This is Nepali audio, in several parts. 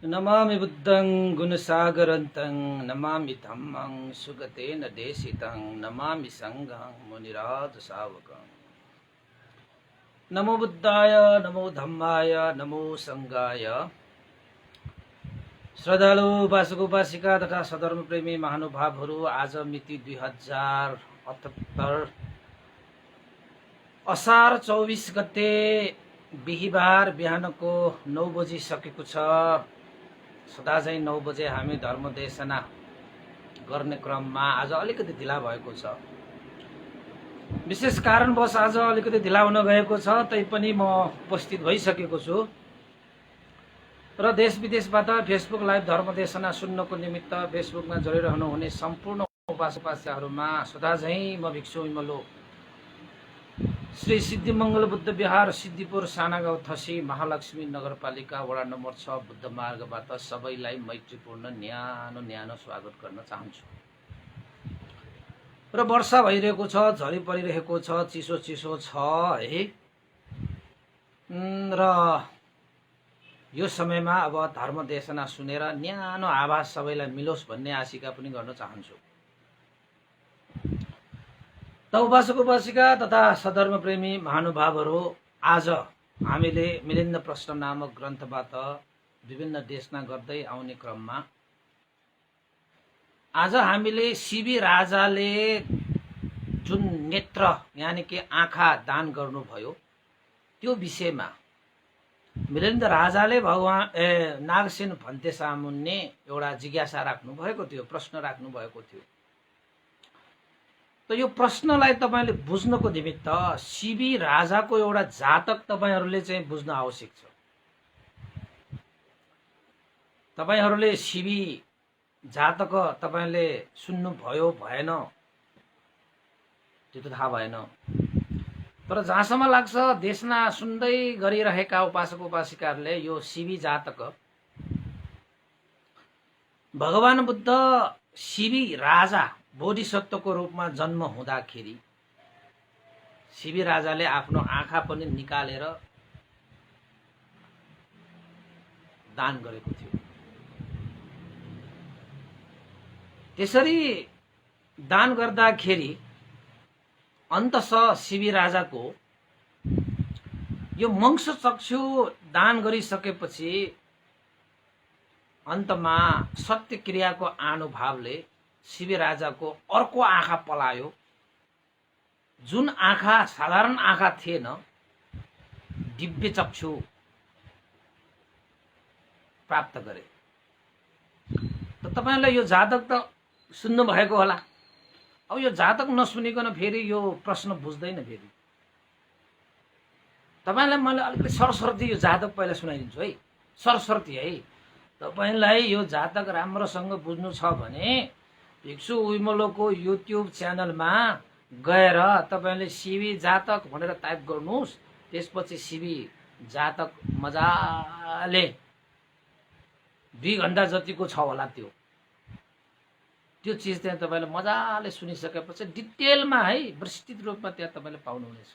नमामि बुद्धं गुणसागरन्तं नमामि धम्मं सुगतेन देशितं नमामि संघं मुनिराजसावकं। नमो बुद्धाय, नमो धम्माय, नमो संघाय। श्रद्धालु उपासक उपासिका तथा सधर्मप्रेमी महानुभावहरू, आज मिति 2078 असार 24 गते बिहिबार बिहानको 9 बजिसकेको छ। सदा चाहिँ 9 बजे हामी धर्मदेशना गर्ने क्रममा आज अलिकति ढिला भएको छ। विशेष कारणवश आज अलिकति ढिला हुन गएको छ, तैपनि म उपस्थित भइसकेको छु र देश विदेशबाट फेसबुक लाइभ धर्मदेशना सुन्नको निमित्त फेसबुकमा जोडिरहनु हुने सम्पूर्ण उपासक उपासिकाहरूमा सदा चाहिँ म भिक्षु विमलो श्री सिद्धिमङ्गल बुद्ध विहार सिद्धिपुर सानागाउँ थसी महालक्ष्मी नगरपालिका वडा नम्बर 6 बुद्ध मार्गबाट सबैलाई मैत्रीपूर्ण न्यानो स्वागत गर्न चाहन्छु। र वर्षा भइरहेको छ, झरी परिरहेको छ, चिसो चिसो छ है। र यो समयमा अब धर्मदेशना सुनेर न्यानो आवाज सबैलाई मिलोस् भन्ने आशिका पनि गर्न चाहन्छु। त उपासक उपासिका तथा सधर्मप्रेमी महानुभावहरू, आज हामीले मिलिन्द प्रश्न नामक ग्रन्थबाट विभिन्न देशना गर्दै आउने क्रममा आज हामीले शिवी राजाले जुन नेत्र यानि कि आँखा दान गर्नुभयो त्यो विषयमा मिलिन्द राजाले भगवान नागसेन भन्ते सामुन्ने एउटा जिज्ञासा राख्नु भएको थियो, प्रश्न राख्नु भएको थियो। त यो प्रश्नलाई तपाईले बुझ्नको निमित्त शिवी राजाको एउटा जातक तपाईहरूले चाहिँ बुझ्न आवश्यक छ। तपाईहरूले शिवी जातक तपाईले सुन्नु भयो भएन त्यो त थाहा भएन, तर जहाँसम्म लाग्छ देशना सुन्दै गरिरहेका उपासक उपासिकाहरूले यो शिवी जातक भगवान बुद्ध शिवी राजा बोधिसत्वको रूपमा जन्म हुँदाखेरि शिवी राजाले आफ्नो आँखा पनि निकालेर दान गरेको थियो। त्यसरी दान गर्दाखेरि अन्ततः शिवी राजाको यो मंश चक्षु दान गरिसकेपछि अन्तमा सत्य क्रियाको अनुभवले शिवी राजाको अर्को आँखा पलायो, जुन आँखा साधारण आँखा थिएन, दिव्य चक्षु प्राप्त गरे। त तपाईलाई यो जातक त सुन्नु भएको होला। अब यो जातक नसुनिकन फेरि यो प्रश्न बुझ्दैन। फेरि तपाईलाई मैले अलिकति सरस्वती यो जातक पहिला सुनाइदिन्छु है। सरस्वती है, तपाईलाई यो जातक राम्रोसँग बुझ्नु छ भने भिक्षु विमलोको युट्युब च्यानलमा गएर तपाईले शिवी जातक भनेर टाइप गर्नुहोस्। त्यसपछि शिवी जातक मजाले 2 घण्टा जतिको छ होला त्यो चीज त्यहाँ तपाईले मजाले सुनिसकेपछि डिटेलमा है विस्तृत रूपमा त्यहाँ तपाईले पाउनुहुनेछ।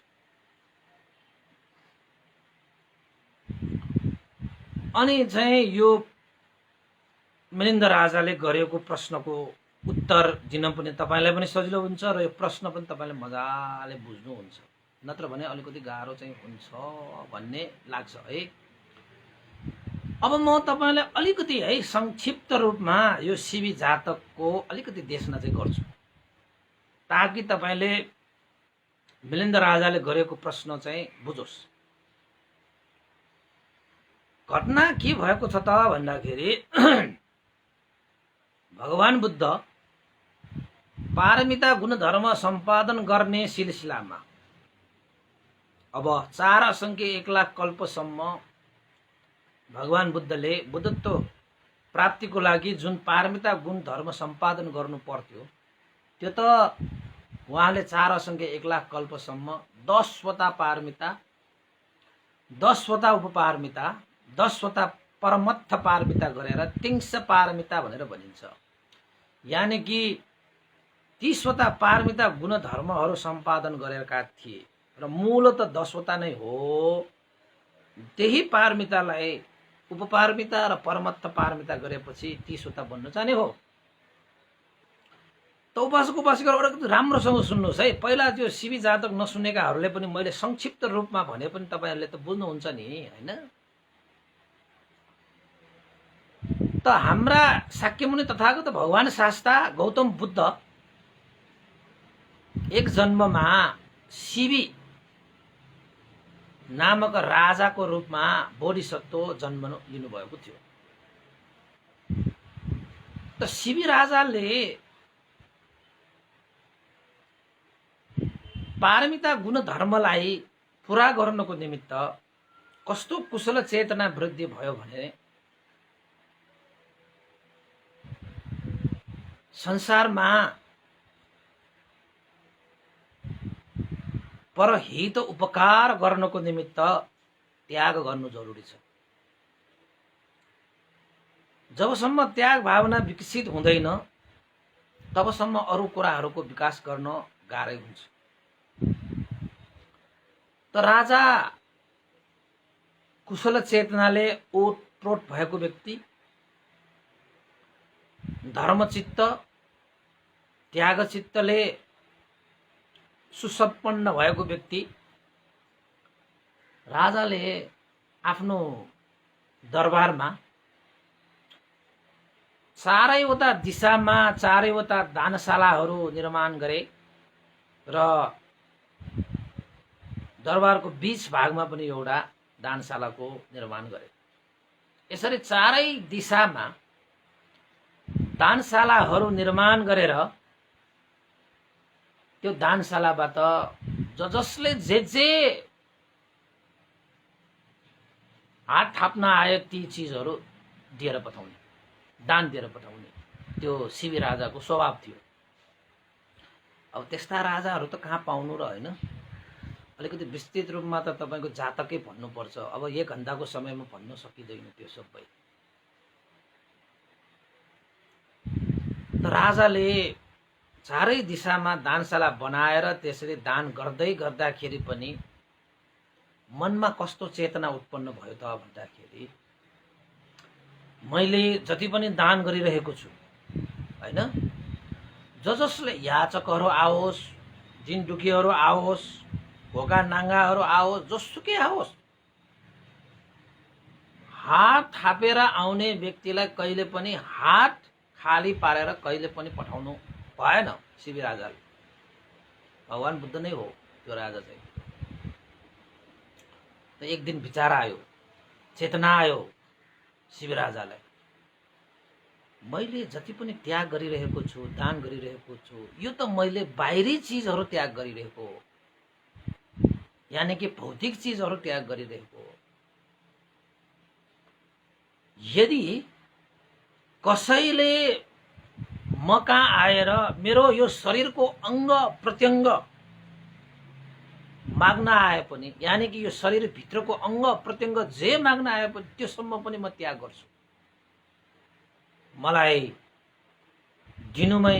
अनि चाहिँ यो मिलिन्द राजाले गरेको प्रश्नको उत्तर दिन पनि तपाईलाई पनि सजिलो हुन्छ र यो प्रश्न पनि तपाईले मजाले बुझ्नुहुन्छ, नत्र भने अलिकति गाह्रो चाहिँ हुन्छ भन्ने लाग्छ है। अब म तपाईलाई अलिकति है संक्षिप्त रूपमा यो शिवी जातकको अलिकति देशना चाहिँ गर्छु, ताकि तपाईले मिलिन्द राजाले गरेको प्रश्न चाहिँ बुझोस्। घटना के भएको छ त भन्दाखेरि भगवान बुद्ध पारमिता गुणधर्म सम्पादन गर्ने सिलसिलामा अब 4 असंख्य 1 लाख कल्पसम्म भगवान बुद्धले बुद्धत्व प्राप्तिको लागि जुन पारमिता गुण धर्म सम्पादन गर्नु पर्थ्यो त्यो त उहाँले 4 असंख्य 1 लाख कल्पसम्म 10 वटा पारमिता, 10 वटा उपपारमिता, 10 वटा परमत्थ पारमिता गरेर 30 पारमिता भनेर भनिन्छ। यानी कि 30 वटा पारमिता गुण धर्महरू सम्पादन गरेका थिए र मूलत 10 वटा नै हो। त्यही पारमितालाई उपपारमिता र परमत्त पारमिता गरेपछि 30 वटा बन्न जाने हो। त उपासक उपासिकाहरू राम्रोसँग सुन्नुहोस् है। पहिला त्यो शिवी जातक नसुनेकाहरूले पनि मैले संक्षिप्त रूपमा भने पनि तपाईँहरूले त बुझ्नुहुन्छ नि होइन। त हाम्रा शाक्यमुनि तथागत भगवान शास्ता गौतम बुद्ध एक जन्ममा शिवी नामक राजाको रूपमा बोधिसत्व जन्म लिनुभएको थियो। त शिवी राजाले पारमिता गुण धर्मलाई पूरा गर्नको निमित्त कस्तो कुशल चेतना वृद्धि भयो भने संसारमा परहित उपकार गर्नको निमित्त त्याग गर्नु जरुरी छ। जबसम्म त्याग भावना विकसित हुँदैन तबसम्म अरू कुराहरूको विकास गर्न गाह्रै हुन्छ। त राजा कुशल चेतनाले ओतप्रोत भएको व्यक्ति, धर्मचित्त त्यागचित्तले सुसम्पन्न भएको व्यक्ति, राजाले आफ्नो दरबारमा चारैवटा दिशामा चारैवटा दानशालाहरू निर्माण गरे र दरबारको बीच भागमा पनि एउटा दानशालाको निर्माण गरे। यसरी चारै दिशामा दानशालाहरू निर्माण गरेर त्यो दानशालाबाट जसले जे हात थाप्न आयो ती चीजहरू दिएर पठाउने, दान दिएर पठाउने त्यो शिवी राजाको स्वभाव थियो। अब त्यस्ता राजाहरू त कहाँ पाउनु र होइन। अलिकति विस्तृत रूपमा त तपाईको जातकै भन्नुपर्छ। अब 1 घण्टाको समयमा भन्न सकिँदैन त्यो सबै। त राजाले चारै दिशामा दानशाला बनाएर त्यसरी दान गर्दै गर्दाखेरि पनि मनमा कस्तो चेतना उत्पन्न भयो त भन्दाखेरि मैले जति पनि दान गरिरहेको छु हैन, जसले याचकहरू आओस्, दिन दुखीहरू आओस्, भोका नाङ्गाहरू आओस्, जोसुकै आओस्, हात थापेर आउने व्यक्तिलाई कहिले पनि हात खाली पारेर कहिले पनि पठाउनु भएन शिवी राजाले। भगवान बुद्ध नै हो त्यो राजा चाहिँ। त एक दिन विचार आयो, चेतना आयो शिवी राजालाई, मैले जति पनि त्याग गरिरहेको छु, दान गरिरहेको छु, यो त मैले बाहिरी चीजहरू त्याग गरिरहेको हो, यानी कि भौतिक चीजहरू त्याग गरिरहेको हो। यदि कसैले म कहाँ आएर मेरो यो शरीरको अंग प्रत्यंग माग्न आए पनि, यानी कि यो शरीर भित्रको अंग प्रत्यंग जे माग्न आए पनि त्योसम्म पनि म त्याग गर्छु। मलाई दिनुमै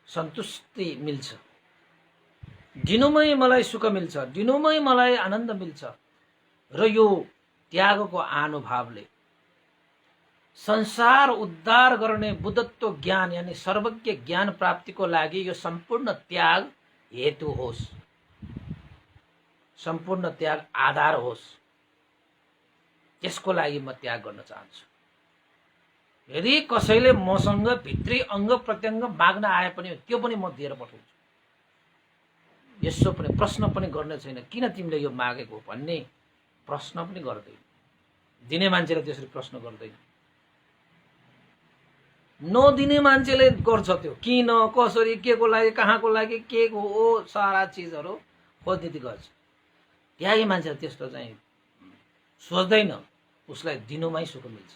सन्तुष्टि मिल्छ, दिनुमै मलाई सुख मिल्छ, दिनुमै मलाई आनन्द मिल्छ। र यो त्यागको अनुभवले संसार उद्धार गर्ने बुद्धत्व ज्ञान यानी सर्वज्ञ ज्ञान प्राप्तिको लागि यो सम्पूर्ण त्याग हेतु होस्, सम्पूर्ण त्याग आधार होस्, त्यसको लागि म त्याग गर्न चाहन्छु। यदि कसैले मसँग भित्री अंग प्रत्यंग माग्न आए पनि त्यो पनि म दिएर पठाउँछु। यसो पनि प्रश्न पनि गर्ने छैन, किन तिमीले यो मागेको भन्ने प्रश्न पनि गर्दैन। दिने मान्छेले त्यसरी प्रश्न गर्दैन, नदिने मान्छेले गर्छ त्यो किन, कसरी, के को लागि, कहाँको लागि, के हो, सारा चीजहरू खोज्ने गर्छ। त्यागी मान्छेले त्यस्तो चाहिँ सोच्दैन, उसलाई दिनुमै सुख मिल्छ।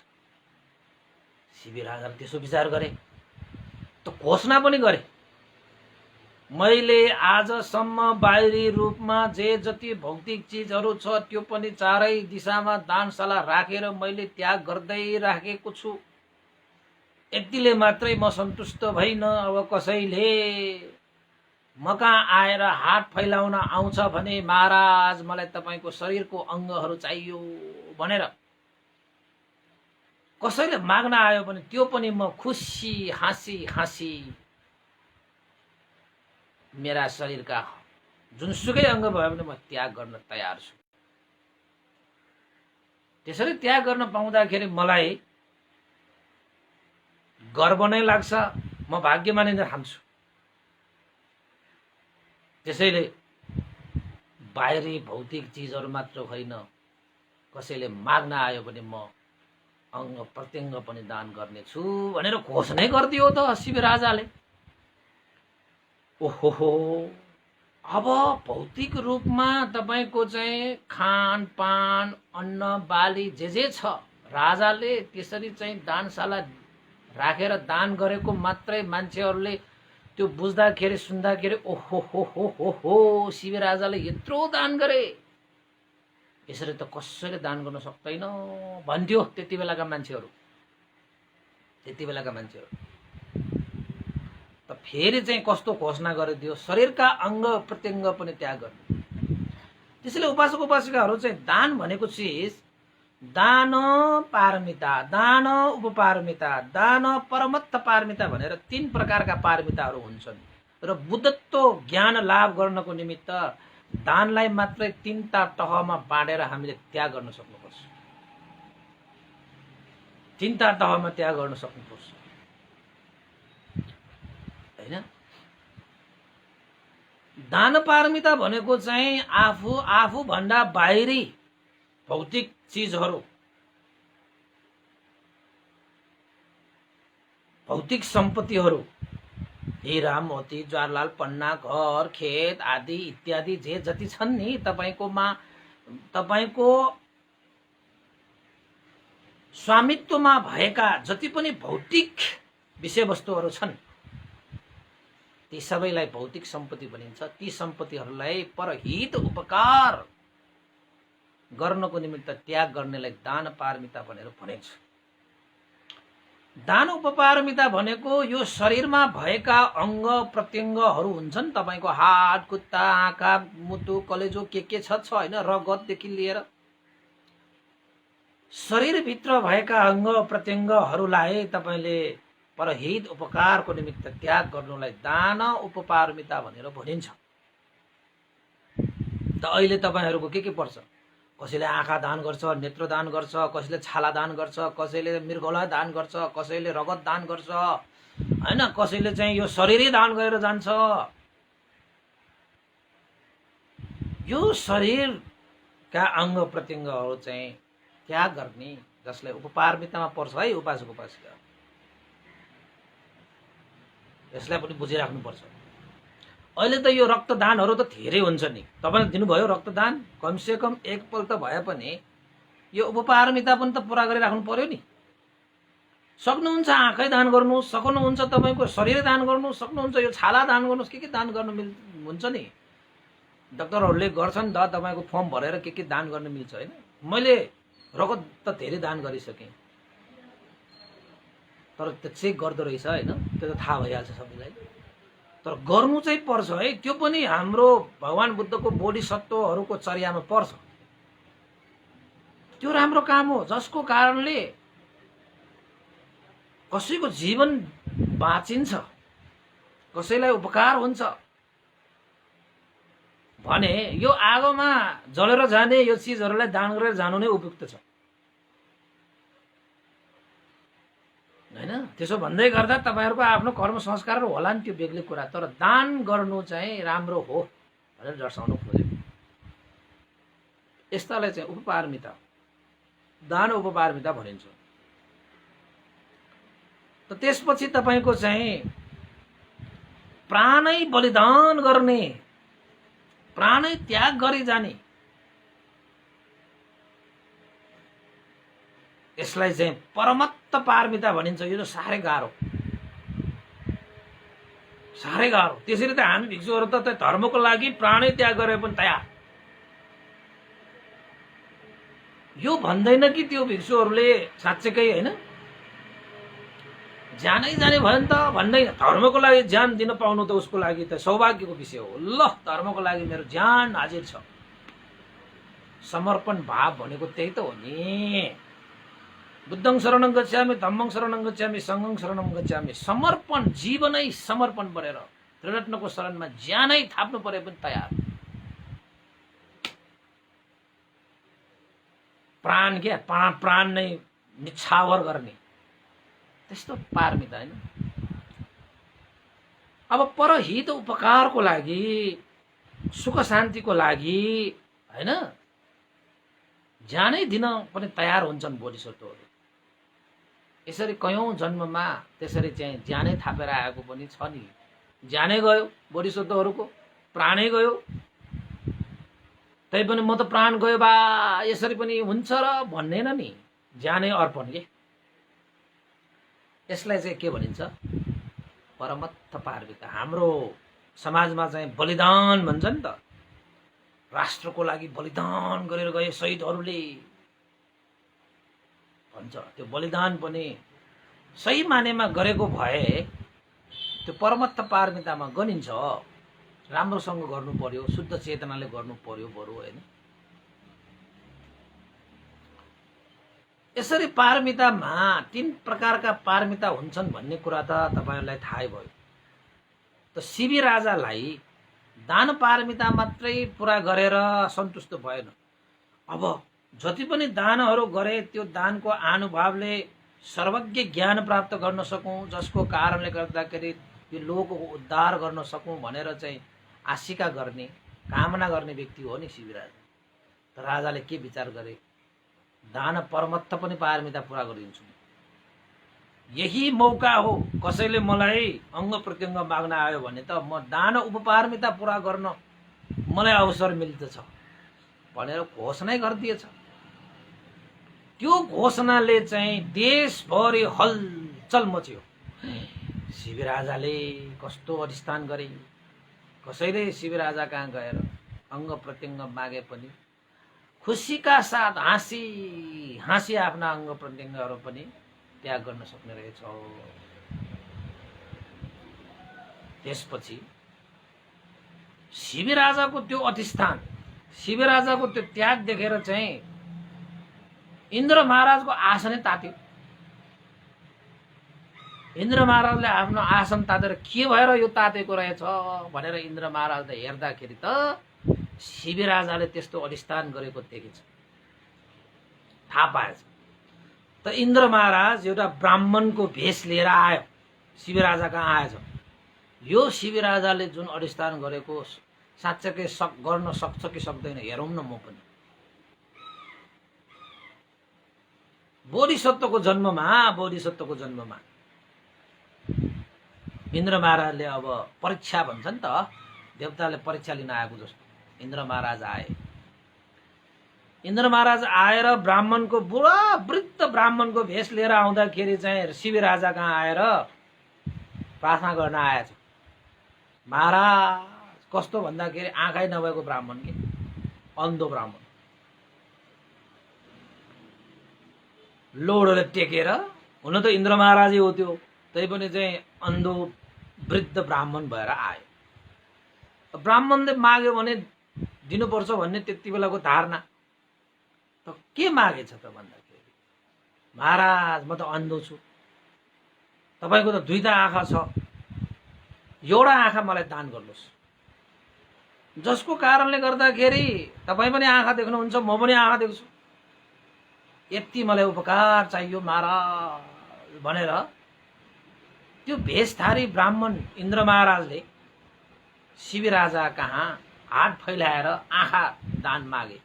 शिवी राजाले त्यसो विचार गरे, त घोषणा पनि गरे, मैले आजसम्म बाहिरी रूपमा जे जति भौतिक चीजहरू छ त्यो पनि चारै दिशामा दानशाला राखेर मैले त्याग गर्दै राखेको छु। यतिले मात्रै म सन्तुष्ट भइन। अब कसैले म कहाँ आएर हात फैलाउन आउँछ भने महाराज मलाई तपाईको शरीरको अङ्गहरू चाहियो भनेर कसैले माग्न आयो भने त्यो पनि म खुसी हाँसी हाँसी मेरा शरीरका जुनसुकै अङ्ग भए पनि म त्याग गर्न तयार छु। त्यसरी त्याग गर्न पाउँदाखेरि मलाई गर्व नै लाग्छ, म भाग्यमानी नै ठान्छु। त्यसैले बाहिरी भौतिक चिजहरू मात्र होइन, कसैले माग्न आयो भने म अङ्ग प्रत्यङ्ग पनि दान गर्नेछु भनेर घोषणा गरिदियो त शिवराजाले। ओहो, अब भौतिक रूपमा तपाईको चाहिँ खानपान अन्न बाली जे छ राजाले त्यसरी चाहिँ दानशाला राखेर दान गरेको मात्रै मान्छेहरूले त्यो बुझ्दाखेरि सुन्दाखेरि ओहो हो हो हो हो शिवराजाले यत्रो दान गरे, यसरी त कसैले दान गर्न सक्दैन भन्थ्यो त्यति बेलाका मान्छेहरू। त फेरि चाहिँ कस्तो घोषणा गरिदियो, शरीरका अङ्ग प्रत्यङ्ग पनि त्याग गर्ने। त्यसैले उपासक उपासिकाहरू चाहिँ दान भनेको चिज दान पारमिता, दान उपपारमिता, दान परमत्त पारमिता भनेर 3 प्रकारका पारमिताहरू हुन्छन्। र बुद्धत्व ज्ञान लाभ गर्नको निमित्त दानलाई मात्रै 3टा तहमा बाँडेर हामीले त्याग गर्न सक्नुपर्छ। 3टा तहमा त्याग गर्न सक्नुपर्छ हैन। दान पारमिता भनेको चाहिँ आफू भन्दा बाहिरी भौतिक चिजहरू, भौतिक सम्पत्तिहरू, हीरा मोती जवाहरलाल पन्ना घर खेत आदि इत्यादि जे जति छन् नि तपाईको स्वामित्वमा भएका जति पनि भौतिक विषयवस्तुहरू छन् ती सबैलाई भौतिक सम्पत्ति भनिन्छ। ती सम्पत्तिहरूलाई परहित उपकार गर्नको निमित्त त्याग गर्नेलाई दान पारमिता भनेर भनिन्छ। दान उपपारमिता भनेको यो शरीरमा भएका अङ्ग प्रत्यङ्गहरू हुन्छन्, तपाईको हात खुट्टा आँखा मुटु कलेजो के छ हैन, रगतदेखि लिएर शरीरभित्र भएका अङ्ग प्रत्यङ्गहरूलाई तपाईले परहित उपकारको निमित्त त्याग गर्नुलाई दान उपपारमिता भनेर भनिन्छ। त अहिले तपाईहरूको के पर्छ? कसैले आँखा दान गर्छ, नेत्र दान गर्छ, कसैले छाला दान गर्छ, कसैले मृगौला दान गर्छ, कसैले रगत दान गर्छ हैन, कसैले चाहिँ यो शरीरै दान गरेर जान्छ। यो शरीरका अङ्ग प्रत्यङ्गहरू चाहिँ त्याग गर्ने जसलाई उपपारमितामा पर्छ है उपासक उपासिका, यसलाई पनि बुझिराख्नुपर्छ। अहिले त यो रक्तदानहरू त धेरै हुन्छ नि, तपाईले दिनुभयो रक्तदान, कमसे कम एकपल्ट भए पनि यो उपपारमिता पनि त पूरा गरिराख्नु पर्यो नि। सक्नुहुन्छ आँखै दान गर्नु, सक्नुहुन्छ तपाईको शरीर दान गर्नु, सक्नुहुन्छ यो छाला दान गर्नुस्, के दान गर्न हुन्छ नि। डाक्टरहरूले गर्छन् द तपाईको फर्म भरेर के दान गर्न मिल्छ हैन। मैले रगत त धेरै दान गरिसकेँ, तर त्यो चेक गर्दो रहेछ हैन, त्यो त थाहा भइहाल्छ सबैलाई। तर गर्नु चाहिँ पर्छ है, त्यो पनि हाम्रो भगवान बुद्धको बोधिसत्वहरूको चर्यामा पर्छ। त्यो राम्रो काम हो जसको कारणले कसैको जीवन बाँचिन्छ, कसैलाई उपकार हुन्छ भने यो आगोमा जलेर जाने यो चिजहरूलाई दान गरेर जानु नै उपयुक्त छ हैन। त्यसो भन्दै गर्दा तपाईहरुको आफ्नो कर्म संस्कारहरू होला नि, त्यो बेग्लै कुरा, तर दान गर्नु चाहिँ राम्रो हो भनेर दर्शाउनु खोजेको। यस्तालाई चाहिँ उपपारमिता, दान उपपारमिता भनिन्छ। त त्यसपछि तपाईको चाहिँ प्राणै बलिदान गर्ने, प्राणै त्याग गरी जाने, यसलाई चाहिँ परमत्त पारमिता भनिन्छ। यो साह्रै गाह्रो, साह्रै गाह्रो। त्यसरी त हामी भिक्षुहरू त धर्मको लागि प्राणै त्याग गरे पनि तयार। यो भन्दैन कि त्यो भिक्षुहरूले साँच्चैकै हैन ज्यानै जाने भयो नि त भन्दै धर्मको लागि ज्यान दिन पाउनु त उसको लागि त सौभाग्यको विषय हो। ल धर्मको लागि मेरो ज्यान हाजिर छ। समर्पण भाव भनेको त्यही त हो नि। बुद्धं शरणं गच्छामि, धम्मं शरणं गच्छामि, सङ्घं शरणं गच्छामि। समर्पण, जीवनै समर्पण गरेर त्रिरत्नको शरणमा ज्यानै थाप्नु परे पनि तयार। प्राण क्या, प्राण नै निछावर गर्ने त्यस्तो पारमिता हैन। अब परहित उपकारको लागि, सुख शान्तिको लागि हैन, ज्यानै दिन पनि तयार हुन्छन् बोधिसत्वहरू। यसरी कयौं जन्ममा त्यसरी चाहिँ ज्यानै थापेर आएको पनि छ नि। ज्यानै गयो बोधिसत्वहरूको, प्राणै गयो। तै पनि म त प्राण गयो बा यसरी पनि हुन्छ र भन्नेन नि। ज्यानै अर्पण के। यसलाई चाहिँ के भनिन्छ? परमत्थ पारमिता। हाम्रो समाजमा चाहिँ बलिदान भन्छ नि त। राष्ट्रको लागि बलिदान गरेर गए शहीदहरूले भन्छ। त्यो बलिदान पनि सही मानेमा गरेको भए त्यो परमत्थ पारमितामा गनिन्छ। राम्रोसँग गर्नु पर्यो, शुद्ध चेतनाले गर्नु पर्यो बरु हैन। यसरी पारमितामा 3 प्रकारका पारमिता हुन्छन् भन्ने कुरा त तपाईहरुलाई थाहै भयो। त शिवी राजालाई दान पारमिता मात्रै पूरा गरेर सन्तुष्ट भएन। अब जति पनि दानहरू गरे त्यो दानको आनुभावले सर्वज्ञ ज्ञान प्राप्त गर्न सकौं, जसको कारणले गर्दाखेरि यो लोकको उद्धार गर्न सकौं भनेर चाहिँ आशिका गर्ने, कामना गर्ने व्यक्ति हो नि शिवी राजा। त राजाले के विचार गरे? दान परमत्थ पनि पारमिता पूरा गरिदिन्छु। यही मौका हो। कसैले मलाई अंग प्रत्यंग माग्न आयो भने त म दान उपपारमिता पूरा गर्न मलाई अवसर मिल्दछ भनेर घोषणा गरिदिएछ। त्यो घोषणाले चाहिँ देशभरि हलचल मच्यो। शिवी राजाले कस्तो अधिष्ठान गरे। कसैले शिवी राजा कहाँ गएर अंग प्रत्यंग मागे पनि खुसीका साथ हाँसी हाँसी आफ्ना अंग प्रत्यंगहरू पनि त्याग गर्न सक्ने रहेछ। त्यसपछि शिवी राजाको त्यो अधिष्ठान, शिवी राजाको त्यो त्याग देखेर चाहिँ इन्द्र महाराजको आसनै तात्यो। इन्द्र महाराजले आफ्नो आसन तातेर के भएर यो तातेको रहेछ भनेर इन्द्र महाराजले हेर्दाखेरि त शिवी राजाले त्यस्तो अधिष्ठान गरेको देखेछ, थाहा पाएछ। त इन्द्र महाराज एउटा ब्राह्मणको भेष लिएर आयो, शिवी राजा कहाँ आएछ। यो शिवी राजाले जुन अधिष्ठान गरेको साँच्चै गर्न सक्छ कि सक्दैन हेरौँ न। म पनि बोधिसत्वको जन्ममा इन्द्र महाराजले अब परीक्षा भन्छ नि त, देवताले परीक्षा लिन आएको जस्तो इन्द्र महाराज आए। इन्द्र महाराज आएर ब्राह्मणको बुढा वृद्ध ब्राह्मणको भेष लिएर आउँदाखेरि चाहिँ शिवी राजा कहाँ आएर प्रार्थना गर्न आएछ। महाराज कस्तो भन्दाखेरि आँखै नभएको ब्राह्मण के, अन्धो ब्राह्मण, लोडोले टेकेर, हुन त इन्द्र महाराजै हो त्यो, तै पनि चाहिँ अन्धो वृद्ध ब्राह्मण भएर आयो। ब्राह्मणले माग्यो भने दिनुपर्छ भन्ने त्यति बेलाको धारणा। त के मागेछ त भन्दाखेरि, महाराज म त अन्धो छु, तपाईको त 2टा आँखा छ, एउटा आँखा मलाई दान गर्नुहोस्, जसको कारणले गर्दाखेरि तपाईँ पनि आँखा देख्नुहुन्छ, म पनि आँखा देख्छु, यति मलाई उपकार चाहियो महाराज भनेर त्यो भेषधारी ब्राह्मण इन्द्र महाराजले शिवी राजा कहाँ हात फैलाएर आँखा दान मागे,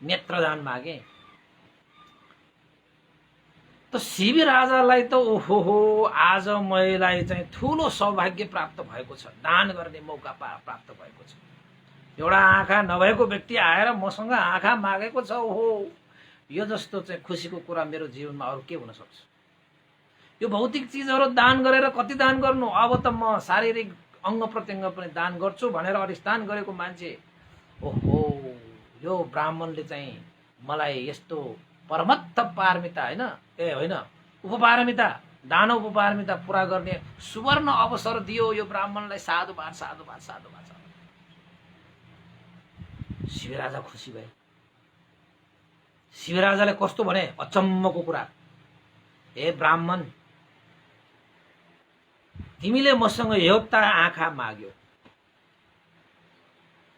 नेत्र दान मागे। त शिवी राजालाई त ओहो आज मलाई चाहिँ ठुलो सौभाग्य प्राप्त भएको छ, दान गर्ने मौका प्राप्त भएको छ। एउटा आँखा नभएको व्यक्ति आएर मसँग आँखा मागेको छ, ओहो यो जस्तो चाहिँ खुसीको कुरा मेरो जीवनमा अरू के हुन सक्छ। यो भौतिक चिजहरू दान गरेर कति दान गर्नु, अब त म शारीरिक अंग प्रत्यंग पनि दान गर्छु भनेर अधिष्ठान गरेको मान्छे, ओहो यो ब्राह्मणले चाहिँ मलाई यस्तो परमत्थ पारमिता होइन, ए होइन उपपारमिता दान उपपारमिता पूरा गर्ने सुवर्ण अवसर दियो यो ब्राह्मणलाई। साधुवाद साधुवाद साधुवाद। शिवराजा खुसी भए। शिवराजाले कस्तो भने अचम्मको कुरा, हे ब्राह्मण, तिमीले मसँग एउटा आँखा माग्यो,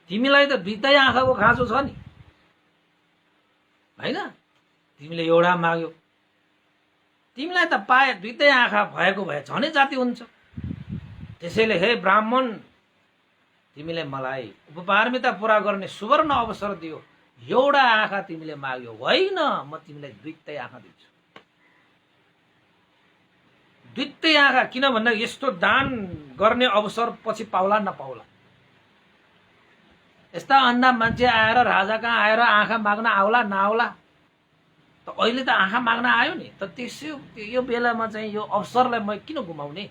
तिमीलाई त दुईटै आँखाको खाँचो छ नि हैन? तिमीले एउटा माग्यो, तिमीलाई त पाए दुईटै आँखा भएको भए झनै जाति हुन्छ। त्यसैले हे ब्राह्मण, तिमीले मलाई उपपारमिता पूरा गर्ने सुवर्ण अवसर दियो, एउटा आँखा तिमीले माग्यो, होइन म तिमीलाई दुईटै आँखा दिन्छु। दुईटै आँखा, किन भन्दा यस्तो दान गर्ने अवसर पछि पाउला नपाउला। यस्ता अन्धा मान्छे आएर राजा कहाँ आएर आँखा माग्न आउला नआउला, त अहिले त आँखा माग्न आयो नि, त त्यसो यो बेलामा चाहिँ यो अवसरलाई म किन गुमाउने?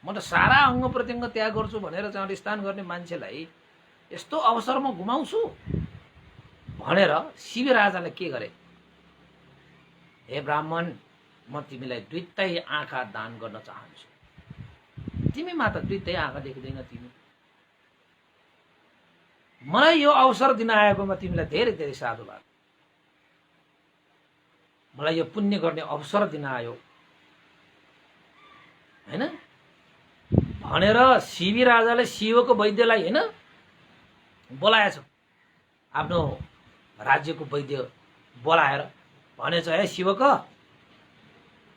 म त सारा अङ्ग प्रत्यङ्ग त्याग गर्छु भनेर चाहिँ अनुष्ठान गर्ने मान्छेलाई यस्तो अवसर म गुमाउँछु भनेर शिवराजाले के गरे? हे ब्राह्मण, म तिमीलाई दुईटै आँखा दान गर्न चाहन्छु। तिमीमा त दुईटै आँखा देख्दैन, तिमी मलाई यो अवसर दिन आएकोमा तिमीलाई धेरै धेरै साधुवाद। मलाई यो पुण्य गर्ने अवसर दिन आयो हैन भनेर शिवराजाले शिवको वैद्यलाई हैन बोलाएछ। आफ्नो राज्यको वैद्य बोलाएर भनेछ, हे शिवक,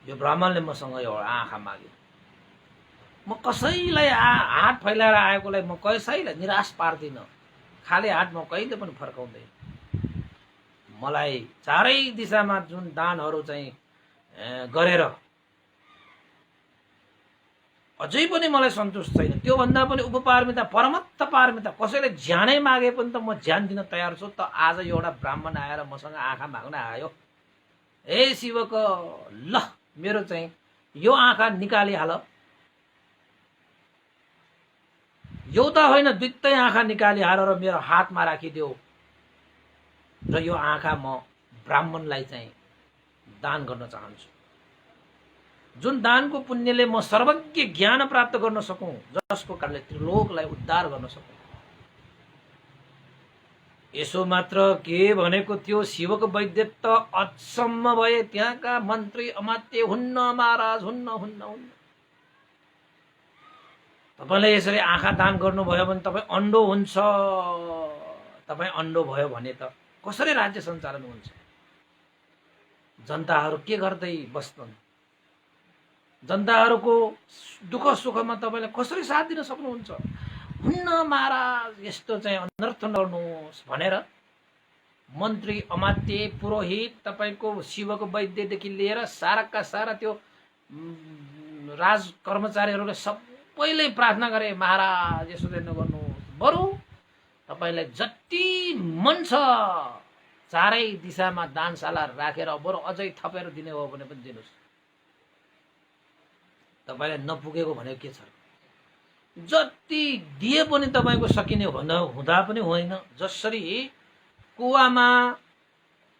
यो ब्राह्मणले मसँग एउटा आँखा माग्यो, म कसैलाई हात फैलाएर आएकोलाई म कसैलाई निराश पार्दिनँ, खाली हात म कहिले पनि फर्काउँदैन। मलाई चारै दिशामा जुन दानहरू चाहिँ गरेर अझै पनि मलाई सन्तुष्ट छैन, त्योभन्दा पनि उपपारमिता परमत्त पारमिता कसैले ज्यानै मागे पनि त म ज्यान दिन तयार छु। त आज एउटा ब्राह्मण आएर मसँग आँखा माग्न आयो, हे शिवक, ल मेरो चाहिँ यो आँखा निकालिहाल। एउटा होइन दुईटै आँखा निकालिहालेर मेरो हातमा राखिदेऊ र यो आँखा म ब्राह्मणलाई चाहिँ दान गर्न चाहन्छु, जुन दानको पुण्यले म सर्वज्ञ ज्ञान प्राप्त गर्न सकूं, जसको कारणले त्रिलोकलाई उद्धार गर्न सकूं। यसो मात्र के भनेको थियो शिवको वैद्य त अचम्म भए। त्यहाँका मन्त्री अमात्य हुन्न महाराज, हुन्न हुन्न हुन्न। तपाईले यसरी आँखा दान गर्नुभयो भने तपाईँ अन्धो हुन्छ। तपाईँ अन्धो भयो भने त कसरी राज्य सञ्चालन हुन्छ? जनताहरू के गर्दै बस्छन्? जनताहरूको दुःख सुखमा तपाईले कसरी साथ दिन सक्नुहुन्छ? हुन्न महाराज, यस्तो चाहिँ अनर्थ नगर्नुहोस् भनेर मन्त्री अमात्य पुरोहित तपाईको शिवको वैद्यदेखि लिएर साराका सारा त्यो राज कर्मचारीहरूले सबैले प्रार्थना गरे, महाराज यसो चाहिँ नगर्नुहोस्, बरु तपाईलाई जति मन छ चारै दिशामा दानशाला राखेर बरु अझै थपेर दिने हो भने पनि दिनुहोस्। तपाईलाई नपुगेको भनेको के छ? जति दिए पनि तपाईको सकिने हुँदा पनि होइन। जसरी कुवामा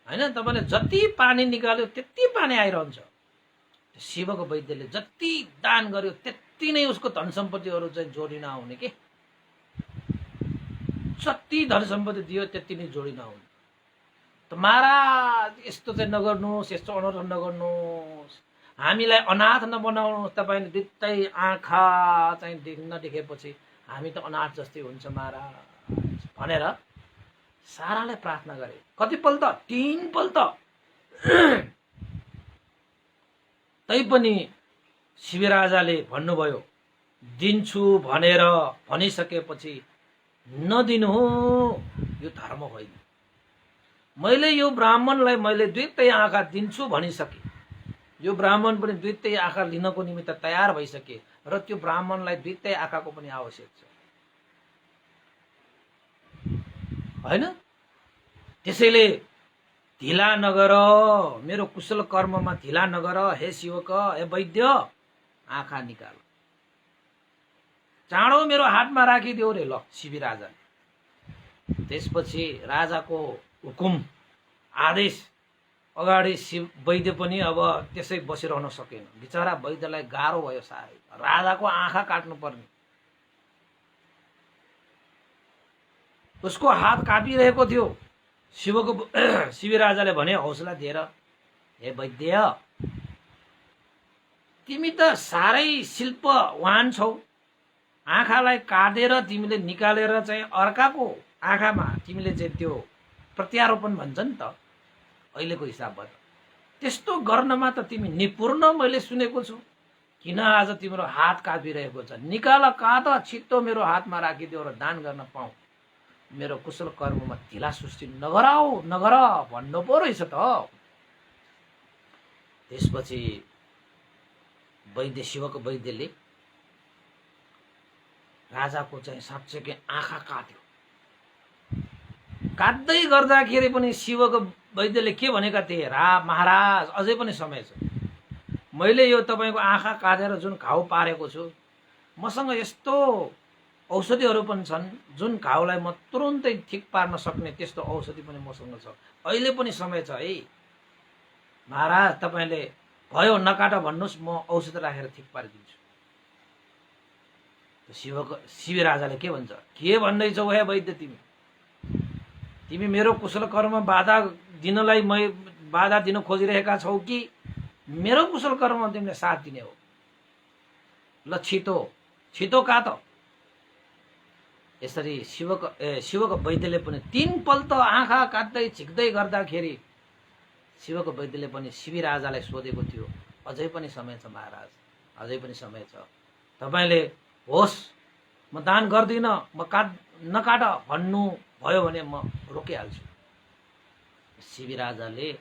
हैन तपाईले जति पानी निकाल्यो त्यति पानी आइरहन्छ। शिवको वैद्यले जति दान गर्यो त्यति नै उसको धन सम्पत्तिहरू चाहिँ जोडिन आउने के। जति धन सम्पत्ति दियो त्यति नै जोडिन आउने। त महाराज यस्तो चाहिँ नगर्नुहोस्, यस्तो अनर्थ नगर्नुहोस्, हामीलाई अनाथ नबनाउनुहोस्। तपाईले दुईटै आँखा चाहिँ नदेखेपछि हामी त अनाथ जस्तै हुन्छ महाराज भनेर साराले प्रार्थना गरे। कतिपल्ट? 3 पल्ट। तैपनि शिवराजाले भन्नुभयो, दिन्छु भनेर भनिसकेपछि नदिनु यो धर्म होइन। मैले यो ब्राह्मणलाई मैले दुईटै आँखा दिन्छु भनिसके, यो ब्राह्मण पनि दुईटै आँखा लिनको निमित्त तयार भइसके र त्यो ब्राह्मणलाई दुईटै आँखाको पनि आवश्यक छ हैन। त्यसैले ढिला नगर, मेरो कुशल कर्ममा ढिला नगर। हे शिवक, हे वैद्य, आँखा निकाल, चाँडो मेरो हातमा राखिदेऊ रे। ल शिवराजा। त्यसपछि राजाको हुकुम आदेश अगाडि वैद्य पनि अब त्यसै बसिरहन सकेन। बिचरा वैद्यलाई गाह्रो भयो साह्रै, राजाको आँखा काट्नु पर्ने। उसको हात काटिरहेको थियो। शिवी राजाले भने हौसला दिएर, हे वैद्य, तिमी त साह्रै शिल्पवान छौ, आँखालाई काटेर तिमीले निकालेर चाहिँ अर्काको आँखामा तिमीले चाहिँ त्यो प्रत्यारोपण भन्छ नि त अहिलेको हिसाबबाट, त्यस्तो गर्नमा त तिमी निपुण मैले सुनेको छु। किन आज तिम्रो हात काटिरहेको छ? निकाल, काट, छिट्टो मेरो हातमा राखिदियो र दान गर्न पाऊ, मेरो कुशल कर्ममा ढिला सुस्ती नगर भन्नु पो रहेछ त। त्यसपछि वैद्य, शिवको वैद्यले राजाको चाहिँ साँच्चैकै आँखा काट्यो। काट्दै गर्दाखेरि पनि शिवको वैद्यले के भनेका थिए, महाराज अझै पनि समय छ, मैले यो तपाईँको आँखा काटेर जुन घाउ पारेको छु, मसँग यस्तो औषधिहरू पनि छन् जुन घाउलाई म तुरुन्तै ठिक पार्न सक्ने त्यस्तो औषधि पनि मसँग छ, अहिले पनि समय छ है महाराज, तपाईँले भयो नकाट भन्नुहोस्, म औषध राखेर ठिक पारिदिन्छु। शिवी राजाले के भन्छ, के भन्दैछौ हे वैद्य, तिमी मेरो कुशल कर्म बाधा दिन खोजिरहेका छौ कि मेरो कुशल कर्म तिमीले साथ दिने हो? ल छिटो काट। यसरी शिवको वैद्यले पनि 3 पल्ट आँखा काट्दै झिक्दै गर्दाखेरि शिवको वैद्यले पनि शिवी राजालाई सोधेको थियो, अझै पनि समय छ महाराज, अझै पनि समय छ, तपाईँले होस् म दान गर्दिनँ, म नकाट भन्नु भयो भने म रोकिहाल्छु। शिवी राजाले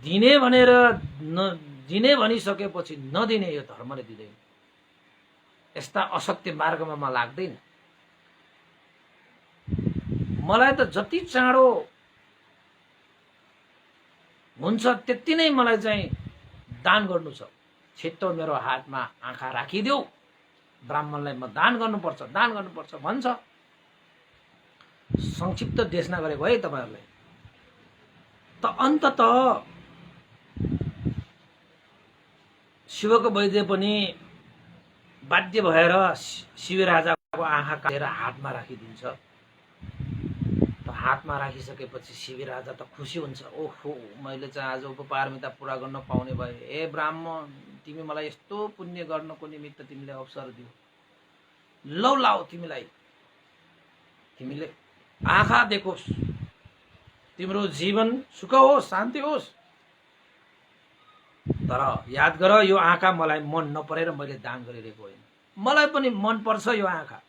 दिने भनिसकेपछि नदिने यो धर्मले दिँदैन, यस्ता असत्य मार्गमा म लाग्दैन। मलाई त जति चाँडो हुन्छ त्यति नै मलाई चाहिँ दान गर्नु छ, छिट्टो मेरो हातमा आँखा राखिदेऊ, ब्राह्मणलाई म दान गर्नुपर्छ भन्छ। संक्षिप्त देशना गरेको है तपाईहरुलाई। त अन्ततः शिवको वैद्य पनि बाध्य भएर शिवी राजाको आँखा काटेर हातमा राखिदिन्छ। त हातमा राखिसकेपछि शिवी राजा त खुसी हुन्छ, ओहो मैले चाहिँ आज उपपारमिता पूरा गर्न पाउने भए, ए ब्राह्मण तिमी मलाई यस्तो पुण्य गर्नको निमित्त तिमीले अवसर दियो, लौ लाऊ तिमीले आँखा देखोस्, तिम्रो जीवन सुख होस्, शान्ति होस्। तर याद गर यो आँखा मलाई मन नपरेर मैले दान गरिरहेको होइन, मलाई पनि मन पर्छ यो आँखा,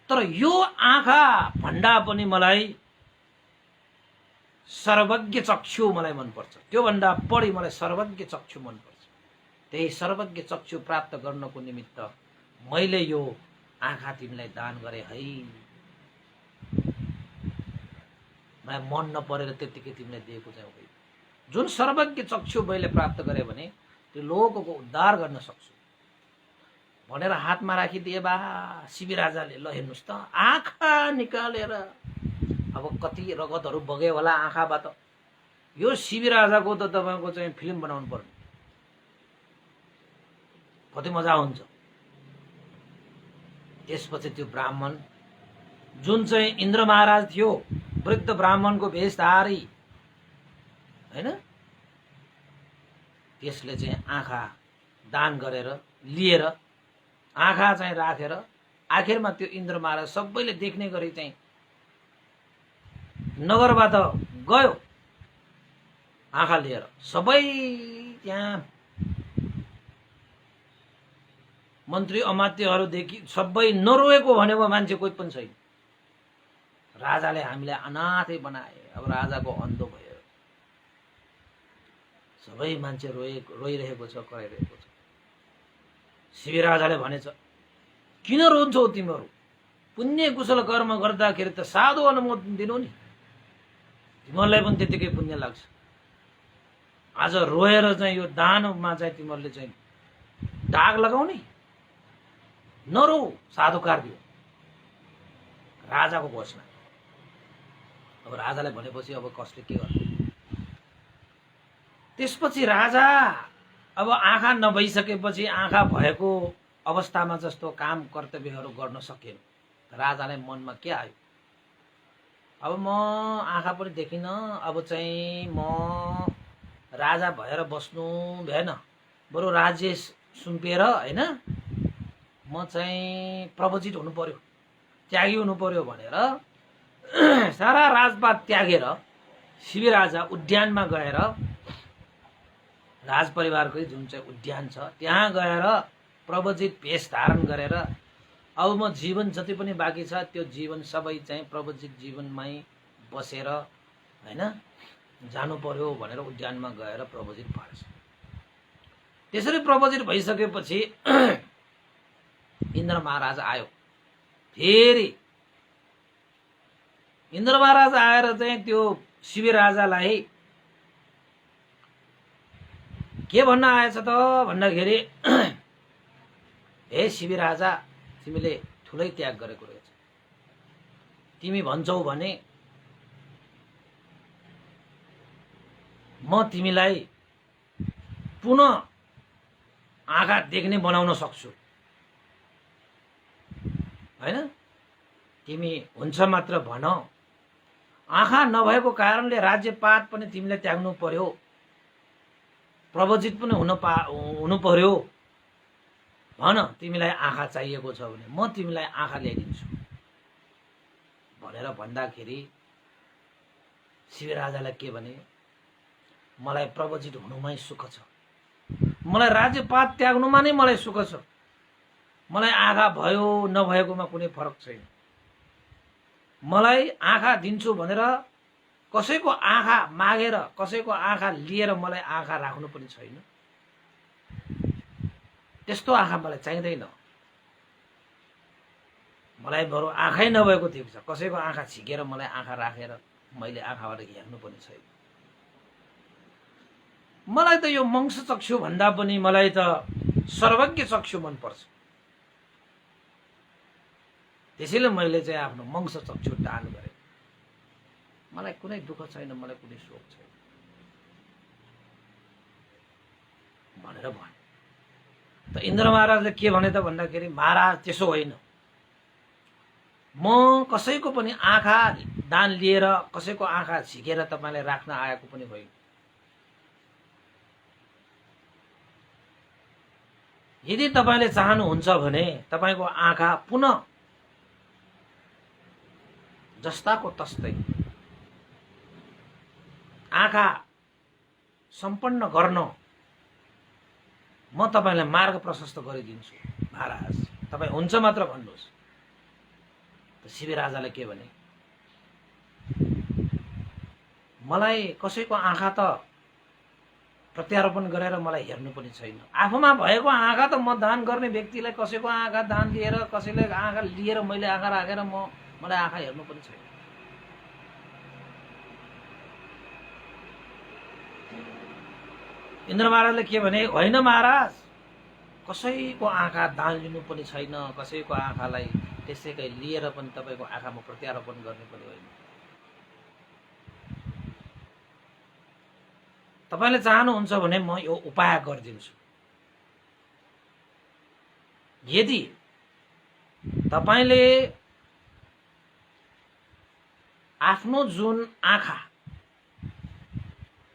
तर यो आँखा भन्दा पनि मलाई सर्वज्ञ चक्षु मलाई मन पर्छ, त्यो भन्दा बढी मलाई सर्वज्ञ चक्षु मन पर्छ। त्यही सर्वज्ञ चक्षु प्राप्त गर्नको निमित्त मैले यो आँखा तिमीलाई दान गरे है। मलाई मन नपरेर त्यतिकै तिमीलाई दिएको चाहिँ होइन। जुन सर्वज्ञ चक्षु मैले प्राप्त गरे भने त्यो लोकको उद्धार गर्न सक्छु भनेर हातमा राखिदिए बा शिवी राजाले। ल हेर्नुस् त आँखा निकालेर अब कति रगतहरू बग्यो होला आँखाबाट। यो शिवी राजाको त तपाईको चाहिँ फिल्म बनाउनु पर्ने, कति मजा हुन्छ। त्यसपछि त्यो ब्राह्मण जुन चाहिँ इन्द्र महाराज थियो, वृद्ध ब्राह्मणको वेशधारी हैन, त्यसले चाहिँ आँखा दान गरेर लिएर आँखा चाहिँ राखेर आखिरमा त्यो इन्द्र महाराज सबैले देख्ने गरी चाहिँ नगरबाट गयो आँखा लिएर। सबै त्यहाँ मन्त्री अमात्यहरूदेखि सबै नरोएको भनेको मान्छे कोही पनि छैन। राजाले हामीलाई अनाथै बनाए, अब राजाको अन्धो भयो, सबै मान्छे रोइरहेको छ, कराइरहेको छ। शिवी राजाले भनेछ, किन रोन्छौ तिमीहरू? पुण्य कुशल कर्म गर्दाखेरि त साधु अनुमोदन दिनु नि, तिमीहरूलाई पनि त्यतिकै पुण्य लाग्छ। आज रोएर चाहिँ यो दानमा चाहिँ तिमीहरूले चाहिँ दाग लगाउने, नरो, साधुकार दियो। राजाको घोषणा। अब राजालाई भनेपछि अब कसले के गर्नु? त्यसपछि राजा अब आँखा नभइसकेपछि आँखा भएको अवस्थामा जस्तो काम कर्तव्यहरू गर्न सकेन। राजालाई मनमा के आयो? अब म आँखा पनि देखिनँ, अब चाहिँ म राजा भएर बस्नु भएन, बरु राज्य सुम्पिएर होइन म चाहिँ प्रवजित हुनु पर्यो, त्यागी हुनु पर्यो भनेर सारा राजपाट त्यागेर शिवी राजा उद्यानमा गएर, राजपरिवारकै जुन चाहिँ उद्यान छ त्यहाँ गएर प्रवजित भेष धारण गरेर अब म जीवन जति पनि बाँकी छ त्यो जीवन सबै चाहिँ प्रवजित जीवनमै बसेर होइन जानु पर्यो भनेर उद्यानमा गएर प्रवजित भएछ। त्यसरी प्रवजित भइसकेपछि इन्द्र महाराज आयो। फेरि इन्द्र महाराज आएर चाहिँ त्यो शिवी राजालाई के भन्न आएछ त भन्दाखेरि, हे शिवी राजा, तिमीले ठुलै त्याग गरेको रहेछ। तिमी भन्छौ भने म तिमीलाई पुनः आँखा देख्ने बनाउन सक्छु होइन? तिमी हुन्छ मात्र भन। आँखा नभएको कारणले राज्यपाट पनि तिमीले त्याग्नु पर्यो, प्रवजित पनि हुनु पर्यो। भन तिमीलाई आँखा चाहिएको छ भने म तिमीलाई आँखा ल्याइदिन्छु भनेर भन्दाखेरि शिवी राजालाई के भने, मलाई प्रवजित हुनुमै सुख छ, मलाई राज्यपाट त्याग्नुमा नै मलाई सुख छ, मलाई आँखा भयो नभएकोमा कुनै फरक छैन। मलाई आँखा दिन्छु भनेर कसैको आँखा मागेर कसैको आँखा लिएर मलाई आँखा राख्नु पनि छैन। त्यस्तो आँखा मलाई चाहिँदैन। मलाई बरु आँखै नभएको ठिक छ, कसैको आँखा छिकेर मलाई आँखा राखेर मैले आँखाबाट हेर्नु पनि छैन। मलाई त यो मंस चक्षु भन्दा पनि मलाई त सर्वज्ञ चक्षु मनपर्छ। त्यसैले मैले चाहिँ आफ्नो मंस चक्षु दान गरेँ। मलाई कुनै दुःख छैन, मलाई कुनै शोक छैन भनेर भने। त इन्द्र महाराजले के भने त भन्दाखेरि, महाराज त्यसो होइन, म कसैको पनि आँखा दान लिएर कसैको आँखा झिकेर तपाईलाई राख्न आएको पनि होइन। यदि तपाईले चाहनुहुन्छ भने तपाईको आँखा पुनः जस्ताको तस्तै आँखा सम्पन्न गर्न म तपाईलाई मार्ग प्रशस्त गरिदिन्छु महाराज, तपाई हुन्छ मात्र भन्नुहोस्। त शिवी राजाले के भने, मलाई कसैको आँखा त प्रत्यारोपण गरेर मलाई हेर्नु पनि छैन। आफूमा भएको आँखा त म दान गर्ने व्यक्तिलाई कसैको आँखा दान दिएर कसैले आँखा लिएर मैले आँखा राखेर मलाई आँखा हेर्नु पनि छैन। इन्द्र महाराजले के भने, होइन महाराज, कसैको आँखा दान लिनु पनि छैन, कसैको आँखालाई त्यसैकै लिएर पनि तपाईको आँखामा प्रत्यारोपण गर्ने पनि होइन। तपाईले चाहनुहुन्छ भने म यो उपाय गरिदिन्छु। यदि तपाईले आफ्नो जुन आँखा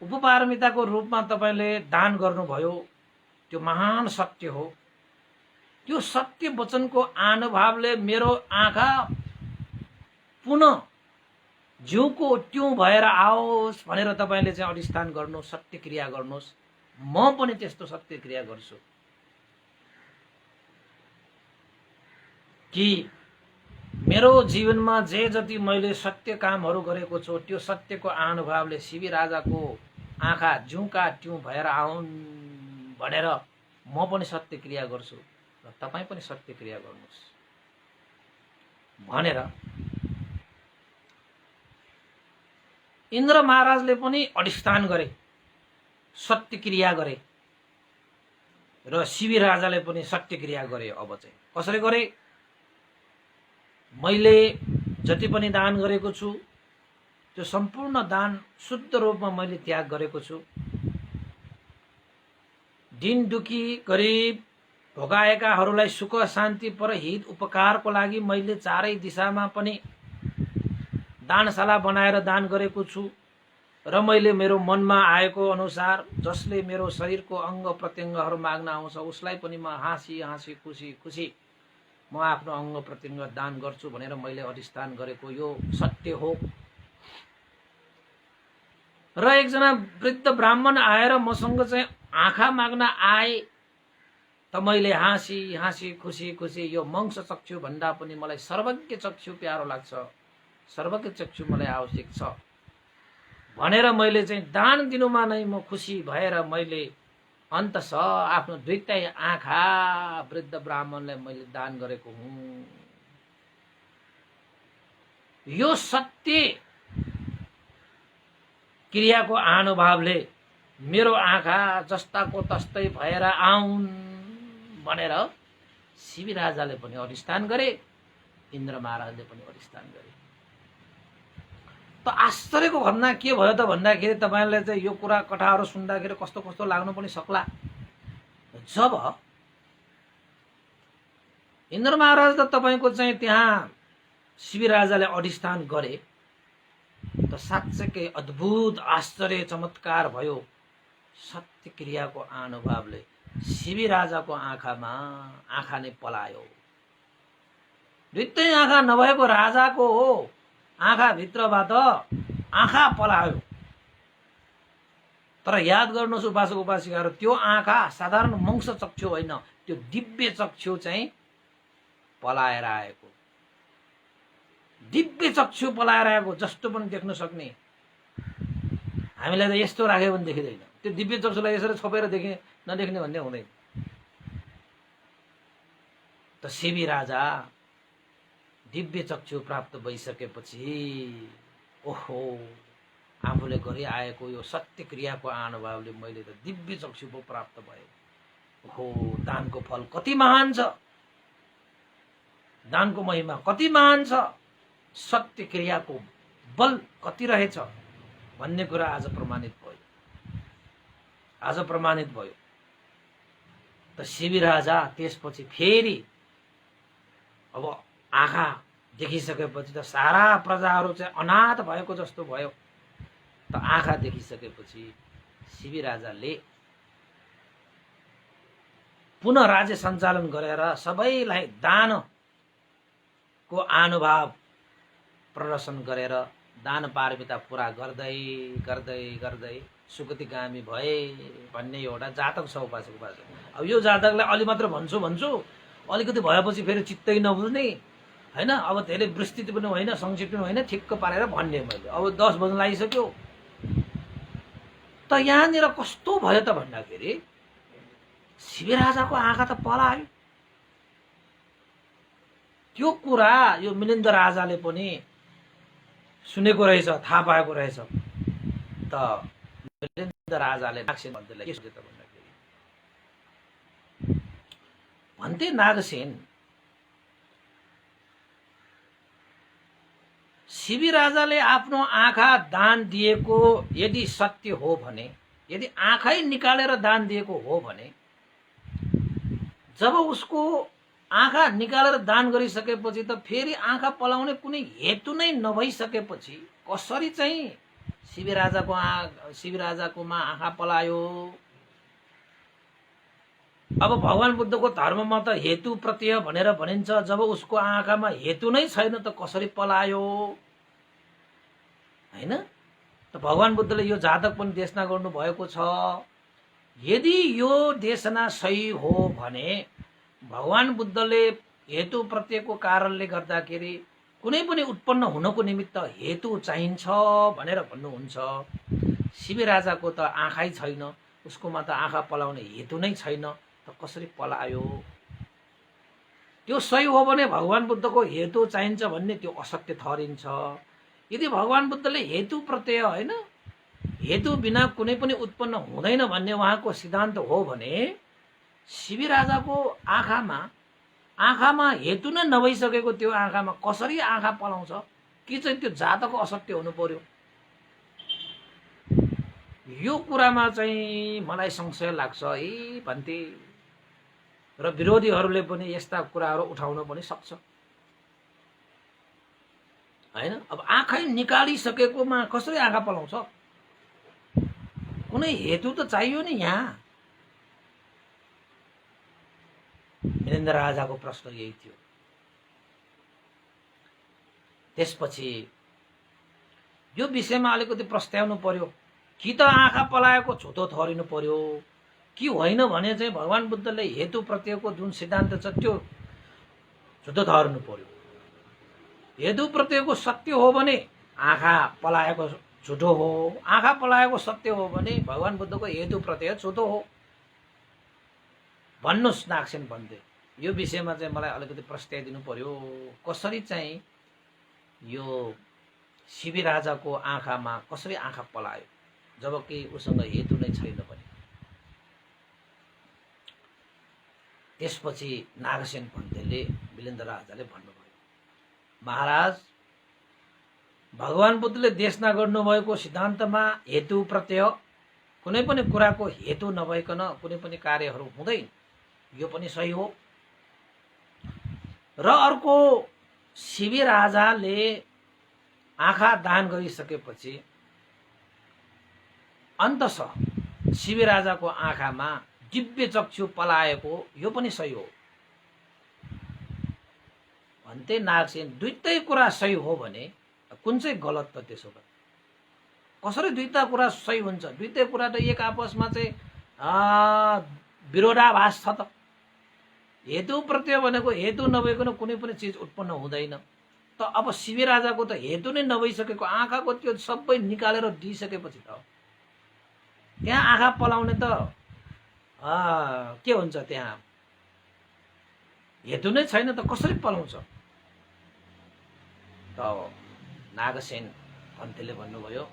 उपपारमिताको रूपमा तपाईले दान गर्नुभयो त्यो महान सत्य हो। त्यो सत्य वचनको आनुभावले मेरो आँखा पुनः जिउको त्यो भएर आओस् भनेर तपाईले चाहिँ अधिष्ठान गर्नुहोस्, सत्य क्रिया गर्नुहोस्। म पनि त्यस्तो सत्य क्रिया गर्छु कि मेरो जीवनमा जे जति मैले सत्य कामहरू गरेको छु त्यो सत्यको आनुभावले शिवी राजाको आँखा जिउका त्यो भएर आउन् भनेर म पनि सत्य क्रिया गर्छु र तपाई पनि सत्य क्रिया गर्नुहोस् भनेर इन्द्र महाराजले पनि अधिष्ठान गरे, सत्य क्रिया गरे र शिवी राजाले पनि सत्य क्रिया गरे। अब चाहिँ कसरी गरे, मैले जति पनि दान गरेको छु त्यो सम्पूर्ण दान शुद्ध रूपमा मैले त्याग गरेको छु। दिन दुखी गरिब भोगाएकाहरूलाई सुख शान्ति परहित उपकारको लागि मैले चारै दिशामा पनि दानशाला बनाएर दान गरेको छु र मैले मेरो मनमा आएको अनुसार जसले मेरो शरीरको अङ्ग प्रत्यङ्गहरू माग्न आउँछ उसलाई पनि म हाँसी हाँसी खुसी खुसी म आफ्नो अङ्ग प्रत्यङ्ग दान गर्छु भनेर मैले अधिष्ठान गरेको यो सत्य हो। र एकजना वृद्ध ब्राह्मण आएर मसँग चाहिँ आँखा माग्न आए त मैले हाँसी हाँसी खुसी खुसी यो मंस चक्षु भन्दा पनि मलाई सर्वज्ञ चक्षु प्यारो लाग्छ, सर्वज्ञ चक्षु मलाई आवश्यक छ भनेर मैले चाहिँ दान दिनुमा नै म खुसी भएर मैले अन्तस आफ्नो दुईटै आँखा वृद्ध ब्राह्मणलाई मैले दान गरेको हुँ। यो सत्य क्रियाको अनुभवले मेरो आँखा जस्ताको तस्तै भएर आउन् भनेर शिवी राजाले पनि अधिष्ठान गरे, इन्द्र महाराजले पनि अधिष्ठान गरे। त आश्चर्यको घटना के भयो त भन्दाखेरि तपाईहरुले चाहिँ यो कुरा कथाहरू सुन्दाखेरि कस्तो कस्तो लाग्नु पनि सक्ला। जब इन्द्र महाराज त तपाईको चाहिँ त्यहाँ शिवी राजाले अधिष्ठान गरे त साँच्चै अद्भुत आश्चर्य चमत्कार भयो। सत्य क्रियाको अनुभवले शिवी राजाको आँखा नै पलायो। दुईटै आँखा नभएको राजाको हो आँखा भित्रबाट आँखा पलायो। तर याद गर्नुहोस् उपासक उपासिकाहरू, त्यो आँखा साधारण मंस चक्षु होइन, त्यो दिव्य चक्षु चाहिँ पलाएर आएको, दिव्य चक्षु पलाएर आएको जस्तो पनि देख्न सक्ने। हामीलाई त यस्तो राख्यो भने देखिँदैन, त्यो दिव्य चक्षुलाई यसरी छोपेर नदेख्ने भन्ने हुँदैन। त शिवी राजा दिव्य चक्षु प्राप्त भइसकेपछि ओहो आफूले गरी आएको यो सत्य क्रियाको अनुभवले मैले त दिव्य चक्षु पो प्राप्त भए। ओहो दानको फल कति महान छ, दानको महिमा कति महान छ, सत्य क्रियाको बल कति रहेछ भन्ने कुरा आज प्रमाणित भयो, आज प्रमाणित भयो। त शिवी राजा त्यसपछि फेरि अब आँखा देखिसकेपछि त सारा प्रजाहरू चाहिँ अनाथ भएको जस्तो भयो। त आँखा देखिसकेपछि शिवी राजाले पुनः राज्य सञ्चालन गरेर सबैलाई दानको अनुभव प्रदर्शन गरेर दान पारमिता पूरा गर्दै गर्दै गर्दै सुगतिगामी भए भन्ने एउटा जातक छ उपासक उपासक। अब यो जातकलाई अलि मात्र भन्छु अलिकति भएपछि फेरि चित्तै नबुझ्ने हैन। अब धेरै विस्तृत पनि होइन, संक्षिप्त पनि होइन, ठिक्क पारेर भन्ने मैले। अब 10 बज्न लागिसक्यो। त यहाँनिर कस्तो भयो त भन्दाखेरि शिवी राजाको आँखा त पलायो। त्यो कुरा यो मिलिन्द राजाले पनि सुनेको रहेछ, थाहा पाएको रहेछ। त मिलिन्द राजाले नागसेनलाई के सोचे त भन्दाखेरि भन्थे, नागसेन शिवी राजाले आफ्नो आँखा दान दिएको यदि सत्य हो भने, यदि आँखै निकालेर दान दिएको हो भने, जब उसको आँखा निकालेर दान गरिसकेपछि त फेरि आँखा पलाउने कुनै हेतु नै नभइसकेपछि कसरी चाहिँ शिवी राजाकोमा आँखा पलायो? अब भगवान बुद्धको धर्ममा त हेतु प्रत्यय भनेर भनिन्छ। जब उसको आँखामा हेतु नै छैन त कसरी पलायो हैन? त भगवान बुद्धले यो जातक पनि देशना गर्नु भएको छ। यदि यो देशना सही हो भने भगवान बुद्धले हेतु प्रत्ययको कारणले गर्दाखेरि कुनै पनि उत्पन्न हुनको निमित्त हेतु चाहिन्छ भनेर भन्नुहुन्छ। शिवी राजाको त आँखै छैन, उसकोमा त आँखा पलाउने हेतु नै छैन, त कसरी पलायो? त्यो सही हो भने भगवान बुद्धको हेतु चाहिन्छ भन्ने त्यो असत्य ठहरिन्छ। यदि भगवान बुद्धले हेतु प्रत्यय होइन, हेतु बिना कुनै पनि उत्पन्न हुँदैन भन्ने उहाँको सिद्धान्त हो भने शिवी राजाको आँखामा हेतु नै नभइसकेको त्यो आँखामा कसरी आँखा पलाउँछ? कि चाहिँ त्यो जातकको असत्य हुनु पर्यो? यो कुरामा चाहिँ मलाई संशय लाग्छ है भन्थे। र विरोधीहरूले पनि यस्ता कुराहरू उठाउन पनि सक्छ हैन। अब आँखै निकालिसकेकोमा कसरी आँखा पलाउँछ? कुनै हेतु त चाहियो नि यहाँ। मिलिन्द राजाको प्रश्न यही थियो। त्यसपछि यो विषयमा अलिकति प्रस्ताउनु पर्यो कि त आँखा पलाएको झुतो थरिनु पर्यो कि होइन भने चाहिँ भगवान बुद्धले हेतु प्रत्ययको जुन सिद्धान्त छ त्यो झुतो थर्नु पर्यो। हेतु प्रत्ययको सत्य हो भने आँखा पलाएको झुटो हो, आँखा पलाएको सत्य हो भने भगवान बुद्धको हेतु प्रत्यय झुटो हो। भन्नुस् नागसेन भन्थे। यो विषयमा चाहिँ मलाई अलिकति प्रस्ताइदिनु पर्यो, कसरी चाहिँ यो शिवी राजाको आँखामा कसरी आँखा पलायो जबकि उसँग हेतु नै छैन भने। त्यसपछि नागसेन भन्तेले मिलिन्द राजाले भन्नुभयो, महाराज भगवान बुद्धले देशना गर्नुभएको सिद्धान्तमा हेतु प्रत्यय कुनै पनि कुराको हेतु नभइकन कुनै पनि कार्यहरू हुँदैन, यो पनि सही हो। र अर्को शिवी राजाले आँखा दान गरिसकेपछि अन्ततः शिवी राजाको आँखामा दिव्य चक्षु पलाएको यो पनि सही हो भन्थे नागसेन। दुईटै कुरा सही हो भने कुन चाहिँ गलत त? त्यसो भए कसरी दुईटा कुरा सही हुन्छ? दुईटै कुरा त एक आपसमा चाहिँ विरोधाभास छ त। हेतु प्रत्यय भनेको हेतु नभइकन कुनै पनि चिज उत्पन्न हुँदैन। त अब शिवी राजाको त हेतु नै नभइसकेको आँखाको त्यो सबै निकालेर दिइसकेपछि त त्यहाँ आँखा पलाउने त के हुन्छ? त्यहाँ हेतु नै छैन त कसरी पलाउँछ? त नागसेन भन्तेले भन्नुभयो,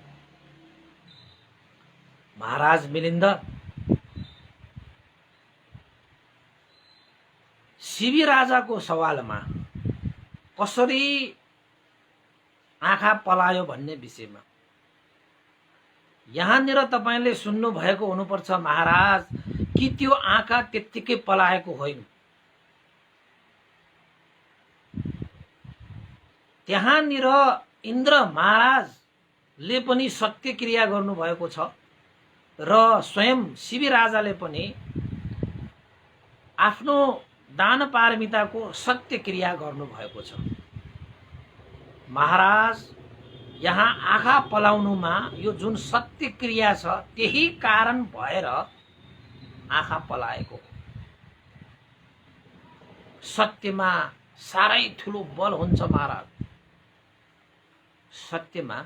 महाराज मिलिन्द शिवी राजाको सवालमा कसरी आँखा पलायो भन्ने विषयमा यहाँनिर तपाईले सुन्नु भएको हुनुपर्छ महाराज कि त्यो आँखा त्यत्तिकै पलाएको होइन। त्यहाँनिर इन्द्र महाराजले पनि सत्य क्रिया गर्नुभएको छ र स्वयं शिवी राजाले पनि आफ्नो दान पारमिताको सत्य क्रिया गर्नुभएको छ। महाराज यहाँ आँखा पलाउनुमा यो जुन सत्य क्रिया छ त्यही कारण भएर आँखा पलाएको हो। सत्यमा साह्रै ठुलो बल हुन्छ महाराज, सत्यमा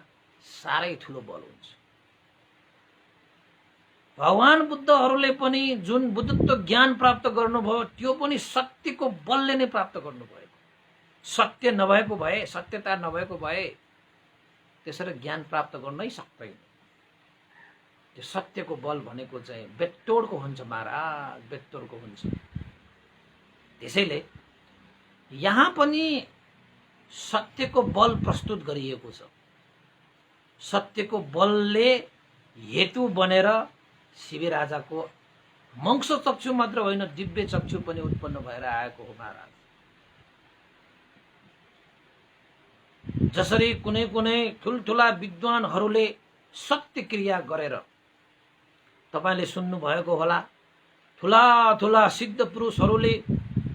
साह्रै ठुलो बल हुन्छ। भगवान बुद्धहरूले पनि जुन बुद्धत्व ज्ञान प्राप्त गर्नुभयो त्यो पनि सत्यको बलले नै प्राप्त गर्नुभएको। सत्य नभएको भए, सत्यता नभएको भए त्यसरी ज्ञान प्राप्त गर्नै सक्दैन। त्यो सत्यको बल भनेको चाहिँ बेतोडको हुन्छ महाराज, बेतोडको हुन्छ। त्यसैले यहाँ पनि सत्यको बल प्रस्तुत गरिएको छ। सत्यको बलले हेतु बनेर शिवी राजाको मंश चक्षु मात्र होइन दिव्य चक्षु पनि उत्पन्न भएर आएको हो महाराज। जसरी कुनै कुनै ठुलठुला विद्वानहरूले सत्य क्रिया गरेर तपाईले सुन्नु भएको होला, ठुला ठुला सिद्ध पुरुषहरूले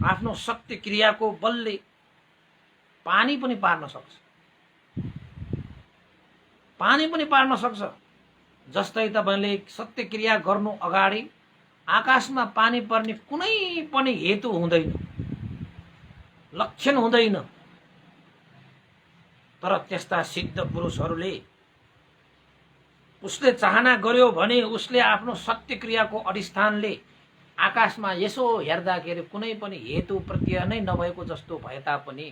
आफ्नो सत्य क्रियाको बलले पानी पनि पार्न सक्छ, पानी पनि पार्न सक्छ। जस्तै तपाईले सत्य क्रिया गर्नु अगाडि आकाशमा पानी पर्ने कुनै पनि हेतु हुँदैन, लक्षण हुँदैन, तर त्यस्ता सिद्ध पुरुषहरूले उसले चाहना गर्यो भने उसले आफ्नो सत्य क्रियाको अधिष्ठानले आकाशमा यसो हेर्दाखेरि कुनै पनि हेतु प्रत्यय नै नभएको जस्तो भए तापनि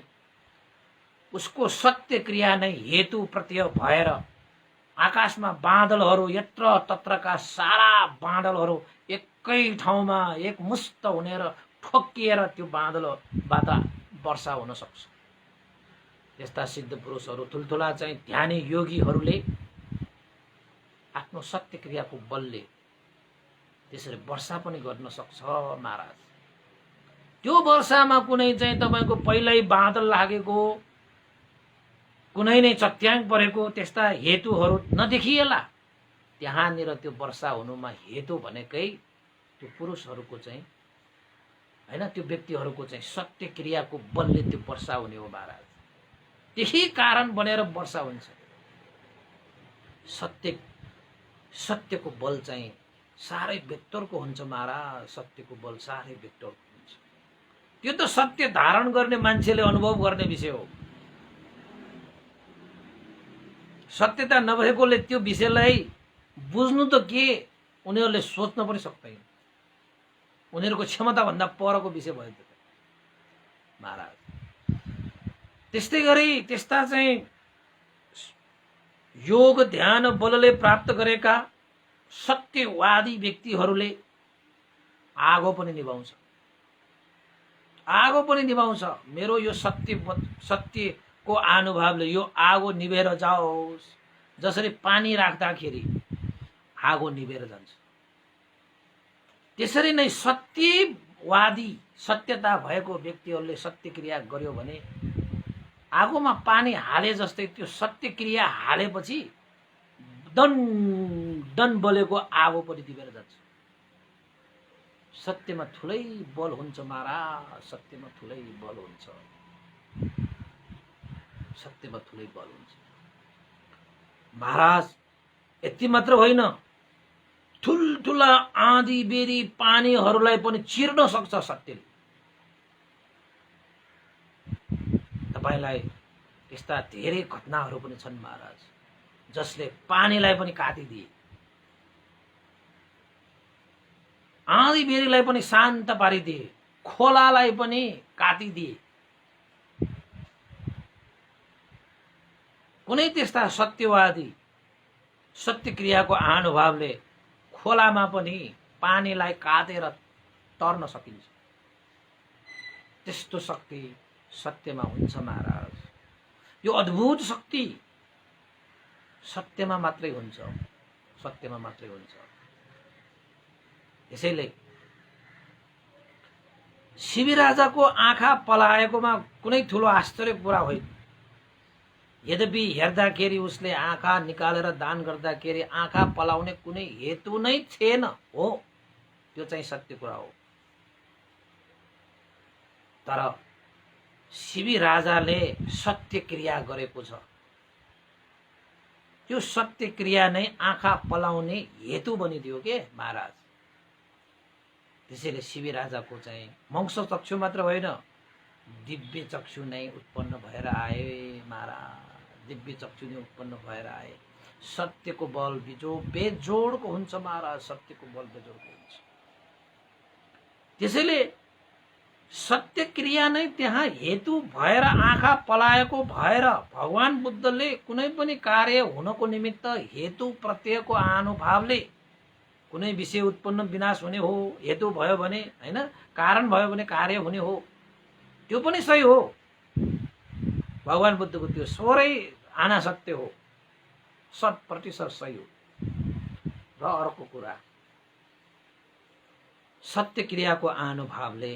उसको सत्य क्रिया नै हेतु प्रत्यय भएर आकाशमा बादलहरू यत्र तत्रका सारा बादलहरू एकै ठाउँमा एकमुष्ट हुनेर ठोकिएर त्यो बादलबाट वर्षा हुन सक्छ। यस्ता सिद्ध पुरुषहरू ठुलठुला चाहिँ ध्यानी योगीहरूले आफ्नो सत्य क्रियाको बलले त्यसरी वर्षा पनि गर्न सक्छ महाराज। त्यो वर्षामा कुनै चाहिँ तपाईको पहिल्यै बादल लागेको, कुनै नै चट्याङ परेको त्यस्ता हेतुहरू नदेखिएला। त्यहाँनिर त्यो वर्षा हुनुमा हेतु भनेकै त्यो पुरुषहरूको चाहिँ हैन, त्यो व्यक्तिहरूको चाहिँ सत्य क्रियाको बलले त्यो वर्षा हुने हो महाराज। त्यही कारण बनेर वर्षा हुन्छ। सत्यको बल चाहिँ साह्रै भित्रको हुन्छ महाराज। सत्यको बल साह्रै भित्रको हुन्छ। त्यो त सत्य धारण गर्ने मान्छेले अनुभव गर्ने विषय हो। सत्यता नभएकोले त्यो विषयलाई बुझ्नु त के, उनीहरूले सोच्न पनि सक्दैन। उनीहरूको क्षमता भन्दा परको विषय भयो त्यो महाराज। त्यस्तै गरी त्यस्ता चाहिँ योग ध्यान बलले प्राप्त गरेका सत्यवादी व्यक्तिहरूले आगो पनि निभाउँछ। आगो पनि निभाउँछ। मेरो यो सत्यको अनुभवले यो आगो निभेर जाओस्। जसरी पानी राख्दाखेरि आगो निभेर जान्छ, त्यसरी नै सत्यवादी सत्यता भएको व्यक्तिहरूले सत्य क्रिया गर्यो भने आगोमा पानी हाले जस्तै त्यो सत्य क्रिया हालेपछि दन बलेको आगो पनि निभेर जान्छ। सत्यमा ठुलै बल हुन्छ महाराज। सत्यमा ठुलै बल हुन्छ। सत्यमा ठुलै बल हुन्छ महाराज। यति मात्र होइन, ठुल्ठुला आँधी बेरी पानीहरूलाई पनि चिर्न सक्छ सत्यले। तपाईलाई यस्ता धेरै घटनाहरू पनि छन् महाराज, जसले पानीलाई पनि काटिदिए, आँधी बेरीलाई पनि शान्त पारिदिए, खोलालाई पनि काटिदिए। कुनै त्यस्ता सत्यवादी सत्य क्रियाको अनुभवले खोलामा पनि पानीलाई काटेर तर्न सकिन्छ। त्यस्तो शक्ति सत्यमा हुन्छ महाराज। यो अद्भुत शक्ति सत्यमा मात्रै हुन्छ। सत्यमा मात्रै हुन्छ। यसैले शिवी राजाको आँखा पलाएकोमा कुनै ठुलो आश्चर्य कुरा होइन। यद्यपि हेर्दाखेरि उसले आँखा निकालेर दान गर्दाखेरि आँखा पलाउने कुनै हेतु नै थिएन हो, त्यो चाहिँ सत्य कुरा हो। तर शिवी राजाले सत्य क्रिया गरेको छ। त्यो सत्य क्रिया नै आँखा पलाउने हेतु बनिदियो के महाराज। त्यसैले शिवी राजाको चाहिँ मंस चक्षु मात्र होइन, दिव्य चक्षु नै उत्पन्न भएर आए महाराज। दिव्य चक्षु नै उत्पन्न भएर आए। सत्यको बल बेजोडको हुन्छ महाराज। सत्यको बल बेजोडको हुन्छ। त्यसैले सत्य क्रिया नै त्यहाँ हेतु भएर आँखा पलाएको भएर भगवान बुद्धले कुनै पनि कार्य हुनको निमित्त हेतु प्रत्ययको अनुभवले कुनै विषय उत्पन्न विनाश हुने हो। हेतु भयो भने हैन, कारण भयो भने कार्य हुने हो। त्यो पनि सही हो। भगवान बुद्धको त्यो स्वरै आना सत्य हो, 100% सही हो। र अर्को कुरा, सत्य क्रियाको अनुभवले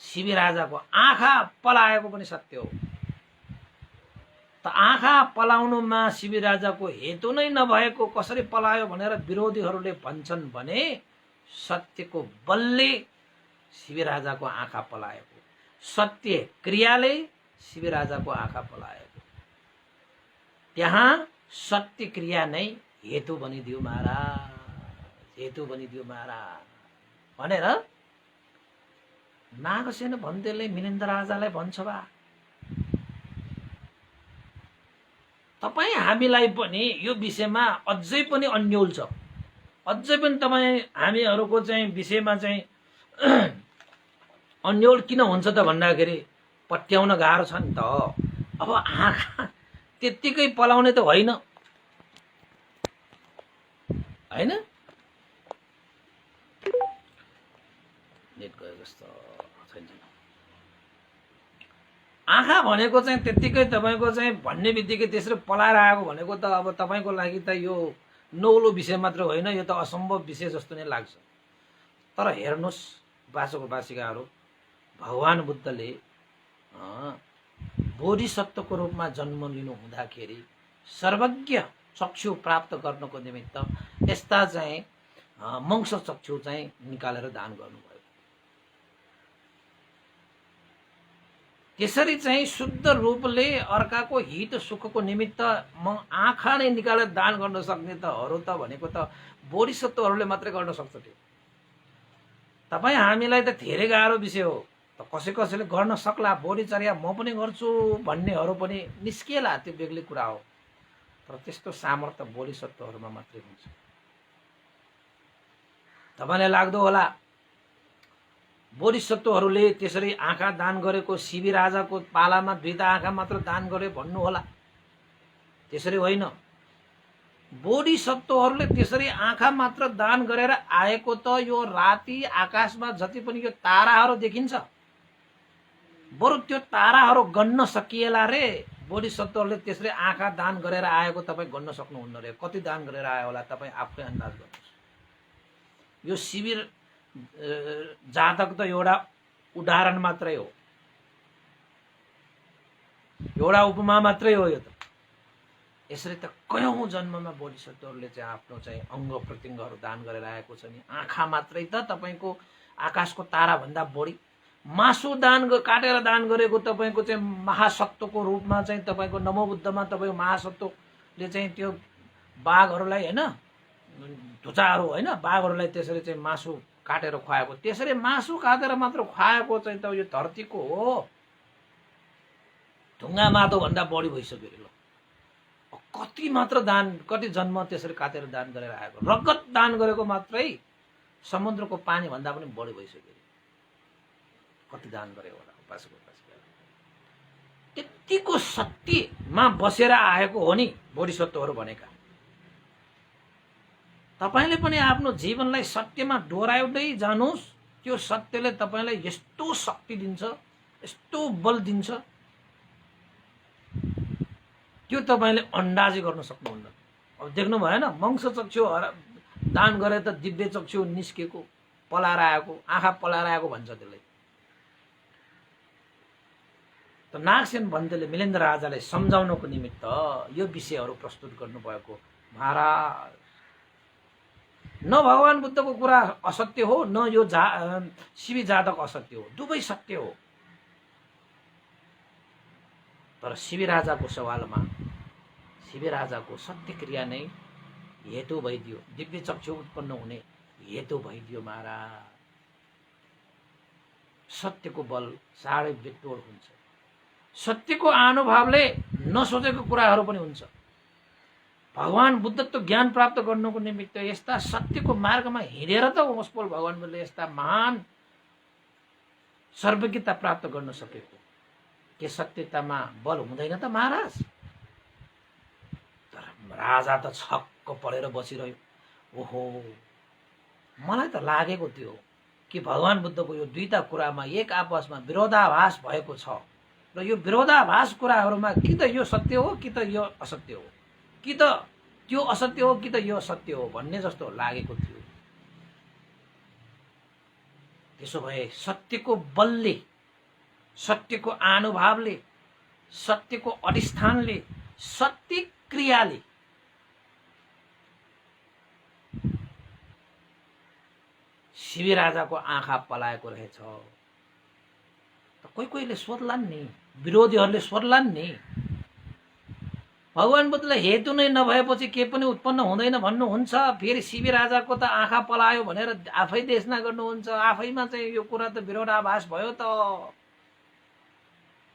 शिवी राजाको आँखा पलाएको पनि सत्य हो। त आँखा पलाउनुमा शिवी राजाको हेतु नै नभएको कसरी पलायो भनेर विरोधीहरूले भन्छन् भने सत्यको बलले शिवी राजाको आँखा पलाएको, सत्य क्रियाले शिवी राजाको आँखा पलाएको। त्यहाँ सत्य क्रिया नै हेतु बनिदियो महाराज। हेतु बनिदियो महाराज भनेर नागसेन भन्देले मिलिन्द राजालाई भन्छ बा, तपाईँ हामीलाई पनि यो विषयमा अझै पनि अन्यल छ। अझै पनि तपाईँ हामीहरूको चाहिँ विषयमा चाहिँ अन्यल किन हुन्छ त भन्दाखेरि पट्याउन गाह्रो छ नि त। अब आँखा त्यत्तिकै पलाउने त होइन हैन। नेट गयो जस्तो छैन। आँखा भनेको चाहिँ त्यत्तिकै तपाईको चाहिँ भन्ने बित्तिकै त्यसरी पलाएर आएको भनेको त अब तपाईको लागि त यो नौलो विषय मात्र होइन, यो त असम्भव विषय जस्तो नै लाग्छ। तर हेर्नुहोस् बासोको बासिकाहरू, भगवान बुद्धले बोधिसत्वको रूपमा जन्म लिनु हुँदाखेरि सर्वज्ञ चक्षु प्राप्त गर्नको निमित्त यस्ता चाहिँ मंस चक्षु चाहिँ निकालेर दान गर्नुभयो। त्यसरी चाहिँ शुद्ध रूपले अर्काको हित सुखको निमित्त आँखा नै निकालेर दान गर्न सक्ने त अरू त भनेको त बोधिसत्वहरूले मात्रै गर्न सक्छ। त्यो तपाईँ हामीलाई त धेरै गाह्रो विषय हो। त कसैले गर्न सक्ला, बोधिचर्या म पनि गर्छु भन्नेहरू पनि निस्किएला, त्यो बेग्लै कुरा हो। तर त्यस्तो सामर्थ्य बोधिसत्वहरूमा मात्रै हुन्छ। तपाईँलाई लाग्दो होला बोधिसत्वहरूले त्यसरी आँखा दान गरेको शिवी राजाको पालामा दुईटा आँखा मात्र दान गरे भन्नु होला, त्यसरी होइन। बोधिसत्वहरूले त्यसरी आँखा मात्र दान गरेर आएको त यो राति आकाशमा जति पनि यो ताराहरू देखिन्छ, बरु त्यो ताराहरू गन्न सकिएला रे। बोधिसत्वहरूले त्यसरी आँखा दान गरेर आएको तपाईँ गन्न सक्नुहुन्न रे। कति दान गरेर आयो होला तपाईँ आफै अन्दाज गर्नुहोस्। यो शिविर जातक त एउटा उदाहरण मात्रै हो, एउटा उपमा मात्रै हो। यो त यसरी त कयौं जन्ममा बोधिसत्वहरूले चाहिँ आफ्नो चाहिँ अङ्ग प्रत्यङ्गहरू दान गरेर आएको छ नि। आँखा मात्रै त तपाईँको आकाशको तारा भन्दा बढी। मासु काटेर दान गरेको तपाईँको चाहिँ महासत्वको रूपमा चाहिँ तपाईँको नमो बुद्धमा तपाईँको महासत्वले चाहिँ त्यो बाघहरूलाई होइन, धुचाहरू होइन, बाघहरूलाई त्यसरी चाहिँ मासु काटेर खुवाएको, त्यसरी मासु काटेर मात्र खुवाएको चाहिँ त यो धरतीको हो ढुङ्गा माटो भन्दा बढी भइसक्यो ल। कति मात्र दान, कति जन्म त्यसरी काटेर दान गरेर आएको। रगत दान गरेको मात्रै समुद्रको पानी भन्दा पनि बढी भइसक्यो। कति दान गरे होला उपासको उपासिका। त्यतिको शक्तिमा बसेर आएको हो नि बोधिसत्वहरू भनेका। तपाईले पनि आफ्नो जीवनलाई सत्यमा डोराउँदै जानुहोस्। त्यो सत्यले तपाईलाई यस्तो शक्ति दिन्छ, यस्तो बल दिन्छ, त्यो तपाईले अन्दाजै गर्न सक्नुहुन्न। अब देख्नु भएन, मंस चक्षु दान गरे त दिव्य चक्षु निस्केको, पलाएर आएको, आँखा पलाएर आएको भन्छ त्यसलाई। त नागसेन भन्तेले मिलेन्द्र राजालाई सम्झाउनको निमित्त यो विषयहरू प्रस्तुत गर्नुभएको। महाराज, न भगवान बुद्धको कुरा असत्य हो, न यो शिवी जातक असत्य हो, दुवै सत्य हो। तर शिवी राजाको सवालमा शिवी राजाको सत्य क्रिया नै हेतु भइदियो, दिव्य चक्षु उत्पन्न हुने हेतु भइदियो। महाराज, सत्यको बल साढे बेतोड हुन्छ। सत्यको अनुभवले नसोचेको कुराहरू पनि हुन्छ। भगवान बुद्धत्व ज्ञान प्राप्त गर्नको निमित्त यस्ता सत्यको मार्गमा हिँडेर त उसपोल भगवान बुद्धले यस्ता महान सर्वज्ञता प्राप्त गर्न सकेको। के सत्यतामा बल हुँदैन त महाराज? तर राजा त छक्क परेर बसिरह्यो। ओहो, मलाई त लागेको थियो कि भगवान बुद्धको यो दुईटा कुरामा एक आपसमा विरोधाभास भएको छ र यो विरोधाभास कुराहरूमा कि त यो सत्य हो कि त यो असत्य हो, कि त त्यो असत्य हो कि त यो सत्य हो भन्ने जस्तो लागेको थियो। त्यसो भए सत्यको बलले, सत्यको अनुभवले, सत्यको अधिष्ठानले, सत्य क्रियाले शिवी राजाको आँखा पलाएको रहेछ। कोहीले सोध्लान् नि, विरोधीहरूले सोध्लान् नि, भगवान बुद्धले हेतु नै नभएपछि के पनि उत्पन्न हुँदैन भन्नुहुन्छ, फेरि शिवी राजाको त आँखा पलायो भनेर आफै देशना गर्नुहुन्छ। आफैमा चाहिँ यो कुरा त विरोधाभास भयो त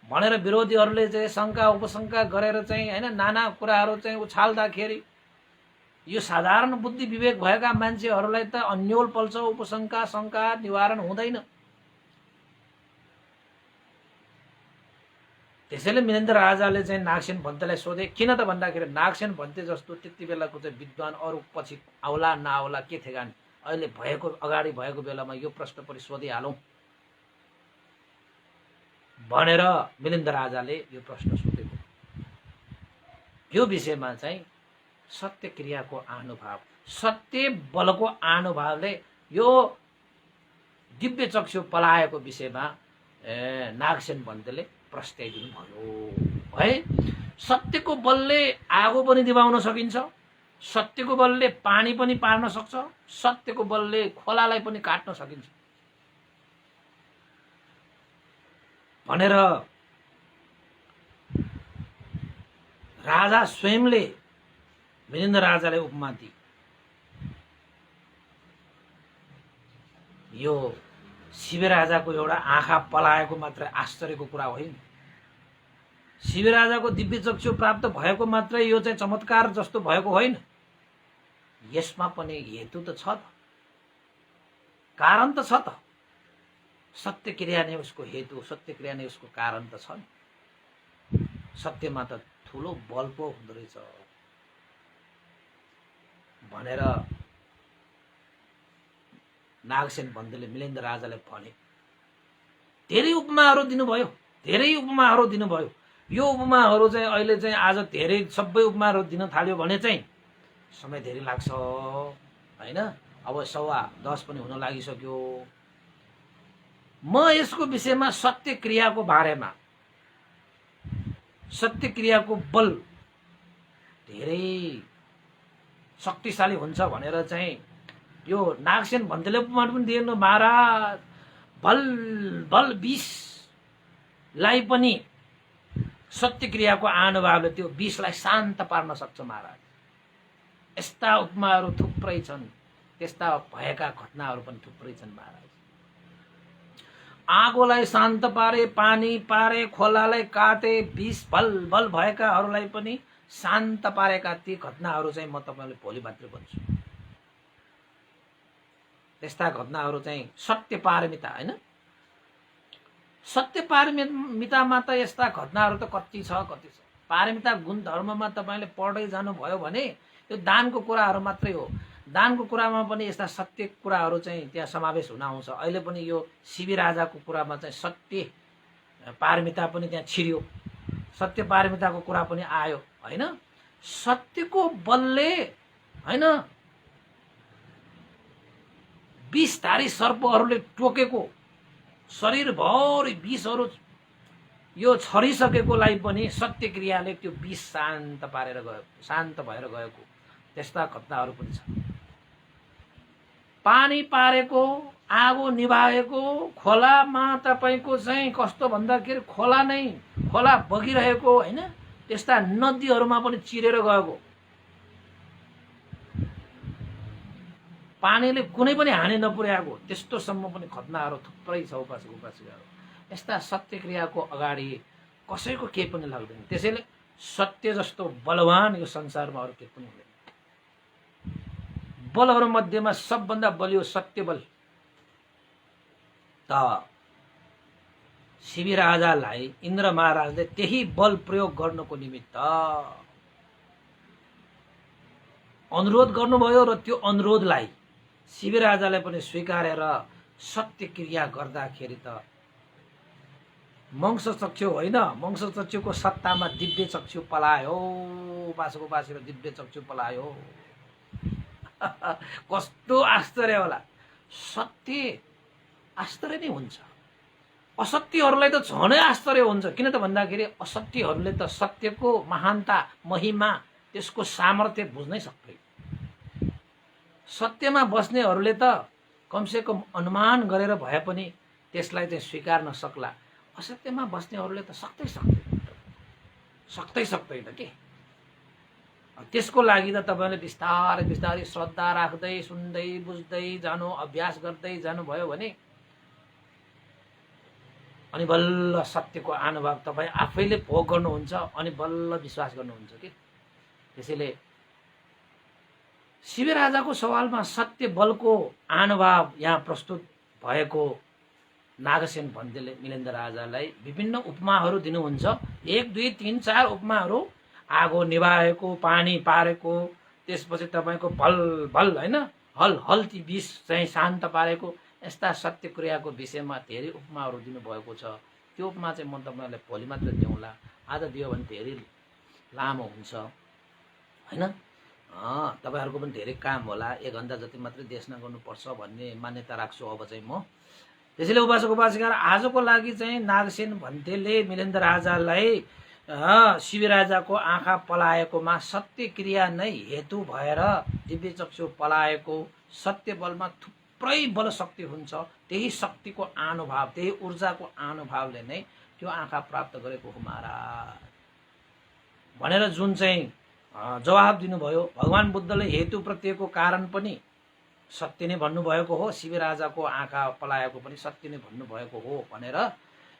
भनेर विरोधीहरूले चाहिँ शङ्का उपशङ्का गरेर चाहिँ हैन नाना कुराहरू चाहिँ उछाल्दाखेरि यो साधारण बुद्धि विवेक भएका मान्छेहरूलाई त अन्योल पल्छ, उपशङ्का शङ्का निवारण हुँदैन। त्यसैले मिलेन्द्र राजाले चाहिँ नागसेन भन्तेलाई सोधे। किन त भन्दाखेरि नागसेन भन्ते जस्तो त्यति बेलाको चाहिँ विद्वान अरू पछि आउला नआउला के ठेगान, अहिले भएको अगाडि भएको बेलामा यो प्रश्न पनि सोधिहालौँ भनेर मिलिन्द्र राजाले यो प्रश्न सोधेको। यो विषयमा चाहिँ सत्य क्रियाको आनुभाव, सत्य बलको आनुभावले यो दिव्य चक्षु पलाएको विषयमा नागसेन बन्देले प्रस्ताइदिनु भयो है। सत्यको बलले आगो पनि दिवाउन सकिन्छ, सत्यको बलले पानी पनि पार्न सक्छ, सत्यको बलले खोलालाई पनि काट्न सकिन्छ भनेर राजा स्वयंले मिलिन्द राजाले उपमा दिए। यो शिवराजाको एउटा आँखा पलाएको मात्र आश्चर्यको कुरा होइन, शिवराजाको दिव्य चक्षु प्राप्त भएको मात्रै यो चाहिँ चमत्कार जस्तो भएको होइन। यसमा पनि हेतु त छ त, कारण त छ त। सत्य क्रिया नै उसको हेतु, सत्य क्रिया नै उसको कारण त छ नि। सत्यमा त ठुलो बल पो हुँदो रहेछ भनेर नागसेन बन्देले मिलिन्द राजाले भने। धेरै उपमाहरू दिनुभयो, धेरै उपमाहरू दिनुभयो। यो उपमाहरू चाहिँ अहिले चाहिँ आज धेरै सबै उपमाहरू दिन थाल्यो भने चाहिँ समय धेरै लाग्छ हैन। अब 10:15 पनि हुन लागिसक्यो। म यसको विषयमा सत्य क्रियाको बारेमा, सत्य क्रियाको बल धेरै शक्तिशाली हुन्छ भनेर चाहिँ यो नागसेन बन्देले उपमा पनि दिएन। महाराज बल बल विषलाई पनि सत्य क्रियाको आनुभावले त्यो विषलाई शान्त पार्न सक्छ महाराज। यस्ता उपमाहरू थुप्रै छन्, त्यस्ता भएका घटनाहरू पनि थुप्रै छन् महाराज। आगोलाई शान्त पारे, पानी पारे, खोलालाई काटे, विष बल बल भएकाहरूलाई पनि शान्त पारेका ती घटनाहरू चाहिँ म तपाईलाई भोलि मात्र भन्छु। त्यस्ता घटनाहरू चाहिँ सत्य पारमिता हैन, सत्य पारमितामा त यस्ता घटनाहरू त कति छ कति छ। पारमिता गुण धर्ममा तपाईले पढ्दै जानुभयो भने यो दानको कुराहरू मात्रै हो। दानको कुरामा पनि यस्ता सत्य कुराहरू चाहिँ त्यहाँ समावेश हुन आउँछ। अहिले पनि यो शिवराजाको कुरामा चाहिँ सत्य पारमिता पनि त्यहाँ छिर्यो, सत्य पारमिताको कुरा पनि आयो हैन। सत्यको बलले हैन विषधारी सर्पहरूले टोकेको शरीरभरि विषहरू यो छरिसकेकोलाई पनि सत्य क्रियाले त्यो विष शान्त पारेर गयो, शान्त भएर गएको त्यस्ता घटनाहरू पनि छ। पानी पारेको, आगो निभाएको, खोलामा तपाईको चाहिँ कस्तो भन्दाखेरि खोला नै खोला बगिरहेको हैन, त्यस्ता नदीहरूमा पनि चिरेर गएको, पानीले कुनै पनि हानि नपुर्याएको त्यस्तोसम्म पनि घटनाहरू थुप्रै छ उपासक उपासिकाहरू। यस्ता सत्य क्रियाको अगाडि कसैको केही पनि लाग्दैन। त्यसैले सत्य जस्तो बलवान यो संसारमा अरू केही पनि हुँदैन। बलहरू मध्येमा सबभन्दा बलियो सत्य बल। त शिवराजालाई इन्द्र महाराजले त्यही बल प्रयोग गर्नको निमित्त अनुरोध गर्नुभयो र त्यो अनुरोधलाई शिवराजाले पनि स्वीकारेर सत्य क्रिया गर्दाखेरि त मंस चक्षु होइन, मंस चक्षुको सत्तामा दिव्य चक्षु पलायो, उपासक उपासिका दिव्य चक्षु पलायो। कस्तो आश्चर्य होला। सत्य आश्चर्य नै हुन्छ, असत्यहरूलाई त झनै आश्चर्य हुन्छ। किन त भन्दाखेरि असत्यहरूले त सत्यको महानता, महिमा, त्यसको सामर्थ्य बुझ्नै सक्दैन। सत्यमा बस्नेहरूले त कमसेकम अनुमान गरेर भए पनि त्यसलाई चाहिँ स्वीकार्न सक्ला। असत्यमा बस्नेहरूले त सक्दै सक्दैन के। त्यसको लागि त तपाईले बिस्तारै बिस्तारै श्रद्धा राख्दै सुन्दै बुझ्दै जानु, अभ्यास गर्दै जानुभयो भने अनि बल्ल सत्यको अनुभव तपाई आफैले भोग गर्नुहुन्छ अनि बल्ल विश्वास गर्नुहुन्छ के। त्यसैले शिवराजाको सवालमा सत्य बलको अनुभव यहाँ प्रस्तुत भएको नागसेन बन्देले मिलिन्द राजालाई विभिन्न उपमाहरू दिनुहुन्छ। 1 2 3 4 उपमाहरू, आगो निभाएको, पानी पारेको, त्यसपछि तपाईको भल भल हैन हल हल ती विष चाहिँ शान्त पारेको, यस्ता सत्य क्रियाको विषयमा धेरै उपमाहरू दिनुभएको छ। त्यो उपमा चाहिँ म तपाईलाई भोलि मात्र दिउँला, आज दियो भने धेरै लामो हुन्छ हैन। तपाईँहरूको पनि धेरै काम होला, 1 घन्टा जति मात्रै देशना गर्नुपर्छ भन्ने मान्यता राख्छु अब चाहिँ म। त्यसैले उपासक उपासिका आजको लागि चाहिँ नागसेन भन्तेले मिलेन्द्र राजालाई शिवी राजाको आँखा पलाएकोमा सत्य क्रिया नै हेतु भएर दिव्य चक्षु पलाएको सत्य बलमा थुप्रै बल शक्ति हुन्छ, त्यही शक्तिको आनुभाव, त्यही ऊर्जाको आनुभावले नै त्यो आँखा प्राप्त गरेको हो महाराज भनेर जुन चाहिँ जवाब दिनुभयो। भगवान बुद्धले हेतु प्रत्ययको कारण पनि सत्य नै भन्नुभएको हो, शिवी राजाको आँखा पलाएको पनि सत्य नै भन्नुभएको हो भनेर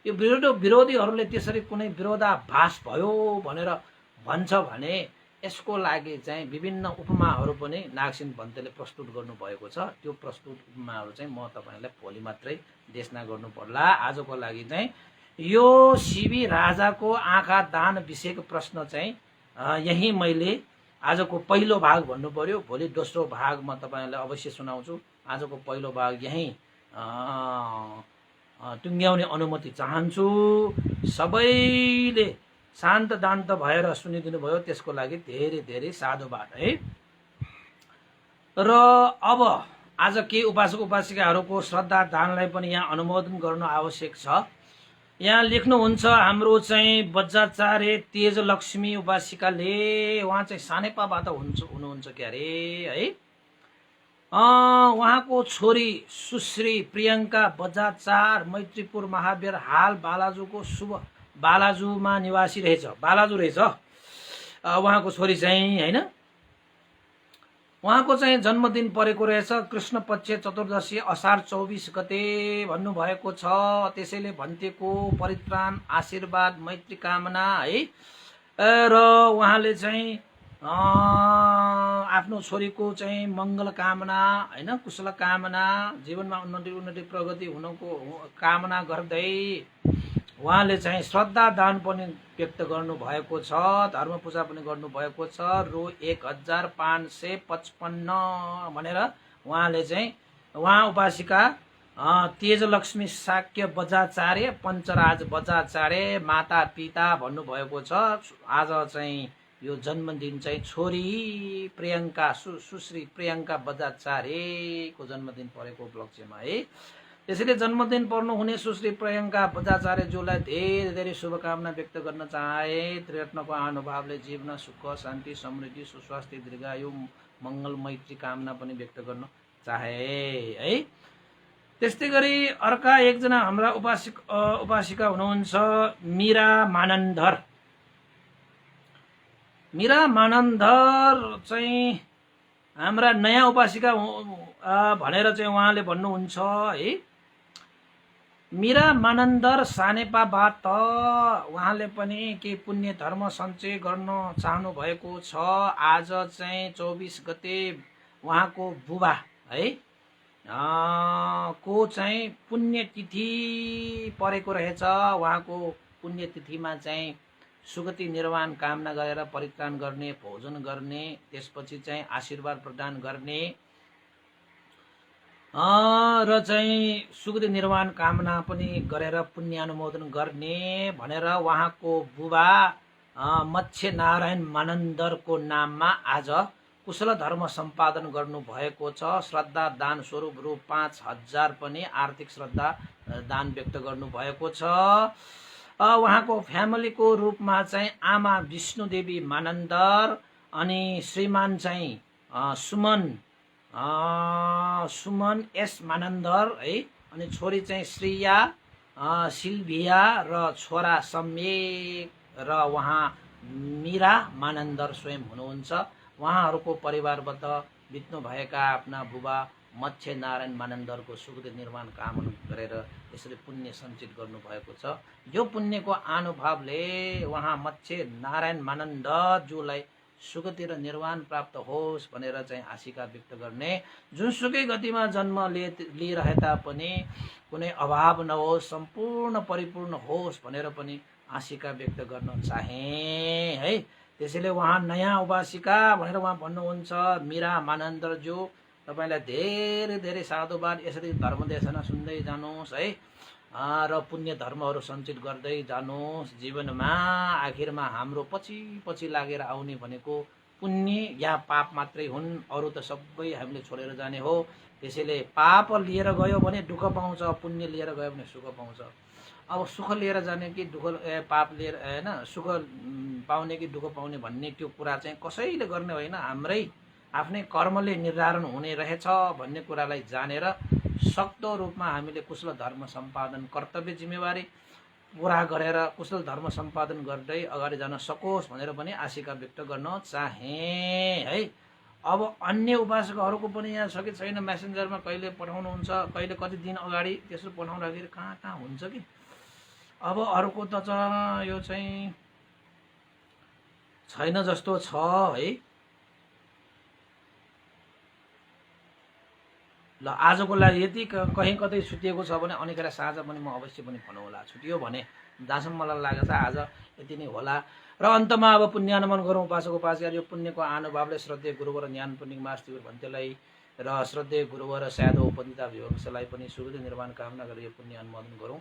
यो विरोधीहरूले त्यसरी कुनै विरोधाभास भयो भनेर भन्छ भने यसको लागि चाहिँ विभिन्न उपमाहरू पनि नागसेन भन्तेले प्रस्तुत गर्नुभएको छ। त्यो प्रस्तुत उपमाहरू चाहिँ म तपाईँलाई भोलि मात्रै देशना गर्नु पर्ला। आजको लागि चाहिँ यो शिवी राजाको आँखा दान विषयको प्रश्न चाहिँ यही मैले आजको पहिलो भाग भन्नु पर्यो, भोलि दोस्रो भाग म तपाईँलाई अवश्य सुनाउँछु। आजको पहिलो भाग यही टुङ्ग्याउने अनुमति चाहन्छु। सबैले शान्त दान्त भएर सुनिदिनु भयो, त्यसको लागि धेरै धेरै साधुवाद है। र अब आज के उपासक उपासिकाहरूको श्रद्धा दानलाई पनि यहाँ अनुमोदन गर्नु आवश्यक छ। यहाँ लेख्नुहुन्छ हाम्रो चाहिँ बज्राचार्य तेजलक्ष्मी उपासिकाले, उहाँ चाहिँ सानेपाबाट हुनुहुन्छ क्या अरे है। उहाँको छोरी सुश्री प्रियङ्का बज्राचार्य मैत्रीपुर महावीर हाल बालाजुको शुभ बालाजुमा निवासी रहेछ, बालाजु रहेछ उहाँको छोरी चाहिँ होइन। उहाँको चाहिँ जन्मदिन परेको रहेछ कृष्ण पक्ष चतुर्दशी असार 24 गते भन्नुभएको छ। त्यसैले भन्तेको परित्राण आशीर्वाद मैत्री कामना है। र उहाँले चाहिँ आफ्नो छोरीको चाहिँ मङ्गल कामना होइन, कुशल कामना, जीवनमा उन्नति प्रगति हुनको कामना गर्दै उहाँले चाहिँ श्रद्धा दान पनि व्यक्त गर्नुभएको छ, धर्म पूजा पनि गर्नुभएको छ। रु 1555 भनेर उहाँले चाहिँ उहाँ उपासिका तेजलक्ष्मी शाक्य बज्राचार्य पञ्चराज बज्राचार्य माता पिता भन्नुभएको छ। आज चाहिँ यो जन्मदिन चाहिँ छोरी प्रियङ्का सुश्री प्रियङ्का बज्राचार्यको जन्मदिन परेको उपलक्ष्यमा है। त्यसैले जन्मदिन पर्नुहुने सुश्री प्रियङ्का बज्राचार्यज्यूलाई धेरै धेरै शुभकामना व्यक्त गर्न चाहे। त्रिरत्नको अनुभावले जीवन सुख शान्ति समृद्धि सुस्वास्थ्य दीर्घायु मङ्गल मैत्री कामना पनि व्यक्त गर्न चाहे है। त्यस्तै गरी अर्का एकजना हाम्रा उपासिका हुनुहुन्छ मीरा मानन्धर। मीरा मानन्धर चाहिँ हाम्रा नयाँ उपासिका भनेर चाहिँ उहाँले भन्नुहुन्छ है। मीरा मानन्धर सानेपाबाट उहाँले पनि के पुण्य धर्म सञ्चय गर्न चाहनु भएको छ। आज चाहिँ 24 गते उहाँको बुबा है को चाहिँ पुण्यतिथि परेको रहेछ। उहाँको पुण्यतिथिमा चाहिँ सुगति निर्वाण कामना गरेर परित्राण गर्ने, भोजन गर्ने, त्यसपछि चाहिँ आशीर्वाद प्रदान गर्ने र चाहिँ सुगति निर्वाण कामना पनि गरेर पुण्यानुमोदन गर्ने भनेर उहाँको बुबा मत्स्य नारायण मानन्धरको नाममा आज कुशल धर्म सम्पादन गर्नु भएको छ। श्रद्धा दान स्वरूप रु 5000 पनि आर्थिक श्रद्धा दान व्यक्त गर्नु भएको छ। उहाँको फ्यामिलीको रूपमा चाहिँ आमा विष्णुदेवी मानन्धर अनि श्रीमान चाहिँ सुमन एस मानन्धर है। अनि छोरी चाहिँ श्रेया सिल्भिया र छोरा सम्यक र उहाँ मीरा मानन्धर स्वयं हुनुहुन्छ। उहाँहरूको परिवारबाट बित्नु भएका आफ्ना बुबा मत्स्य नारायण मानन्धरको सुगति निर्माण कामना गरेर यसरी पुण्य सञ्चित गर्नुभएको छ। यो पुण्यको अनुभावले उहाँ मत्स्य नारायण मानन्धरज्यूलाई सुगति र निर्वाण प्राप्त होस् भनेर चाहिँ आशिका व्यक्त गर्ने। जुनसुकै गतिमा जन्म लिइरहे तापनि कुनै अभाव नहोस्, सम्पूर्ण परिपूर्ण होस् भनेर पनि आशिका व्यक्त गर्न चाहे है। त्यसैले उहाँ नयाँ उपासिका भनेर उहाँ भन्नुहुन्छ मीरा मानन्धरज्यू, तपाईलाई धेरै धेरै साधुवाद। यसरी धर्मदेशना सुन्दै जानुहोस् है र पुण्य धर्महरू सञ्चित गर्दै जानुहोस्। जीवनमा आखिरमा हाम्रो पछि पछि लागेर आउने भनेको पुण्य या पाप मात्रै हुन्, अरू त सबै हामीले छोडेर जाने हो। त्यसैले पाप लिएर गयो भने दुःख पाउँछ, पुण्य लिएर गयो भने सुख पाउँछ। अब सुख लिएर जाने कि दुःख पाप लिएर होइन सुख पाउने कि दुःख पाउने भन्ने त्यो कुरा चाहिँ कसैले गर्ने होइन, हाम्रै आफ्नै कर्मले निर्धारण हुने रहेछ भन्ने कुरालाई जानेर सक्दो रूपमा हामीले कुशल धर्म सम्पादन कर्तव्य जिम्मेवारी पुरा गरेर कुशल धर्म सम्पादन गर्दै अगाडि जान सकोस् भनेर पनि आशिका व्यक्त गर्न चाहे है। अब अन्य उपासकहरूको पनि यहाँ छ कि छैन, मेसेन्जरमा कहिले पठाउनुहुन्छ, कहिले कति दिन अगाडि त्यसो पठाउँदाखेरि कहाँ कहाँ हुन्छ कि। अब अर्को त यो चाहिँ छैन जस्तो छ है। ल आजको लागि यति, कहीँ कतै छुटिएको छ भने अनिखेर साँझ पनि म अवश्य पनि भनौँला। छुटियो भने जहाँसम्म मलाई लागेको छ आज यति नै होला। र अन्तमा अब पुण्यानुमान गरौँ उपासक उपासिका। यो पुण्यको आनुभावले श्रद्धेय गुरुवर ज्ञान पुण्य मास्तिर भन्तेलाई र श्रद्धेय गुरुवर स्यादो पण्डिता विवंशलाई पनि सुविधा निर्माण कामना गरेर यो पुण्य अनुमोदन गरौँ।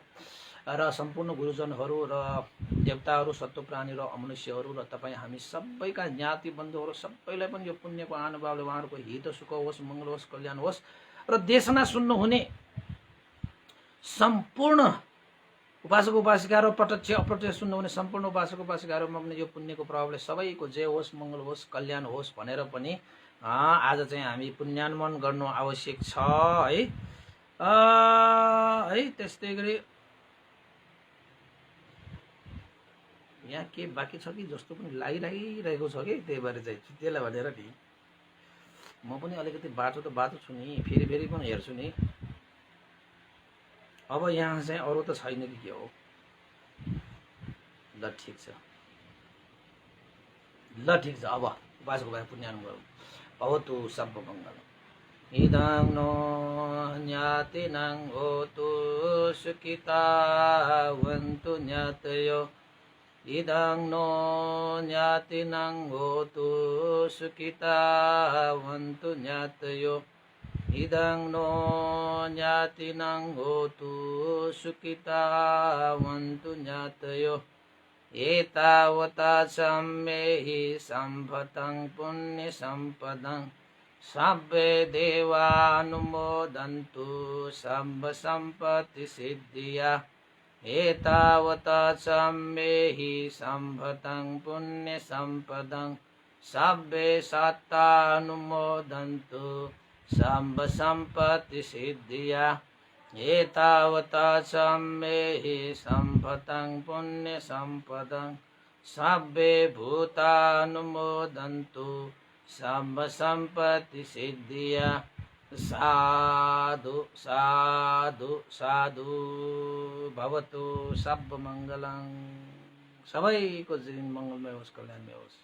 र सम्पूर्ण गुरुजनहरू र देवताहरू, सत्व प्राणी र अमनुष्यहरू र तपाईँ हामी सबैका ज्ञाति बन्धुहरू सबैलाई पनि यो पुण्यको आनुभावले उहाँहरूको हित सुख होस्, मङ्गल होस्, कल्याण होस्। र देशमा सुन्नुहुने सम्पूर्ण उपासक उपासिकाहरू, प्रत्यक्ष अप्रत्यक्ष सुन्नुहुने सम्पूर्ण उपासक उपासिकाहरूमा पनि यो पुण्यको प्रभावले सबैको जय होस्, मङ्गल होस्, कल्याण होस् भनेर पनि आज चाहिँ हामी पुण्यानुमान गर्नु आवश्यक छ है। त्यस्तै गरी यहाँ के बाँकी छ कि जस्तो पनि लागिरहेको छ कि, त्यही भएर चाहिँ त्यसलाई भनेर नि म पनि अलिकति बाटो छु नि, फेरि पनि हेर्छु नि। अब यहाँ चाहिँ अरू त छैन कि के हो। ल ठिक छ, अब उपासक भाइ पुण्यानुमान गरौँ। भवतु सब मङ्गल। इदं नो ज्ञातिनं होतु सुखितावन्तु ज्ञातयो। इदं नो ज्ञातिनं होतु सुखितावन्तु ज्ञातयो। इदं नो ज्ञातिनं होतु सुखितावन्तु ज्ञातयो। एतावता सम्मेहि सम्भतं पुण्यसम्पदं सब्बे देवानुमोदन्तु सम्भ सम्पत्तिसिद्धिया। एतावता सम्मेहि सम्भतं पुण्यसम्पदं सब्बे सत्तानुमोदन्तु सम्भ सम्पत्तिसिद्धिया। एतावता सम्मेहि सम्भतं पुण्यसम्पदं सब्बे भूतानुमोदन्तु सम्भ सम्पत्तिसिद्धिया। साधु साधु साधु भवतु सब मङ्गलं। सबैको जीवन मङ्गलमय होस्, कल्याणमय होस्।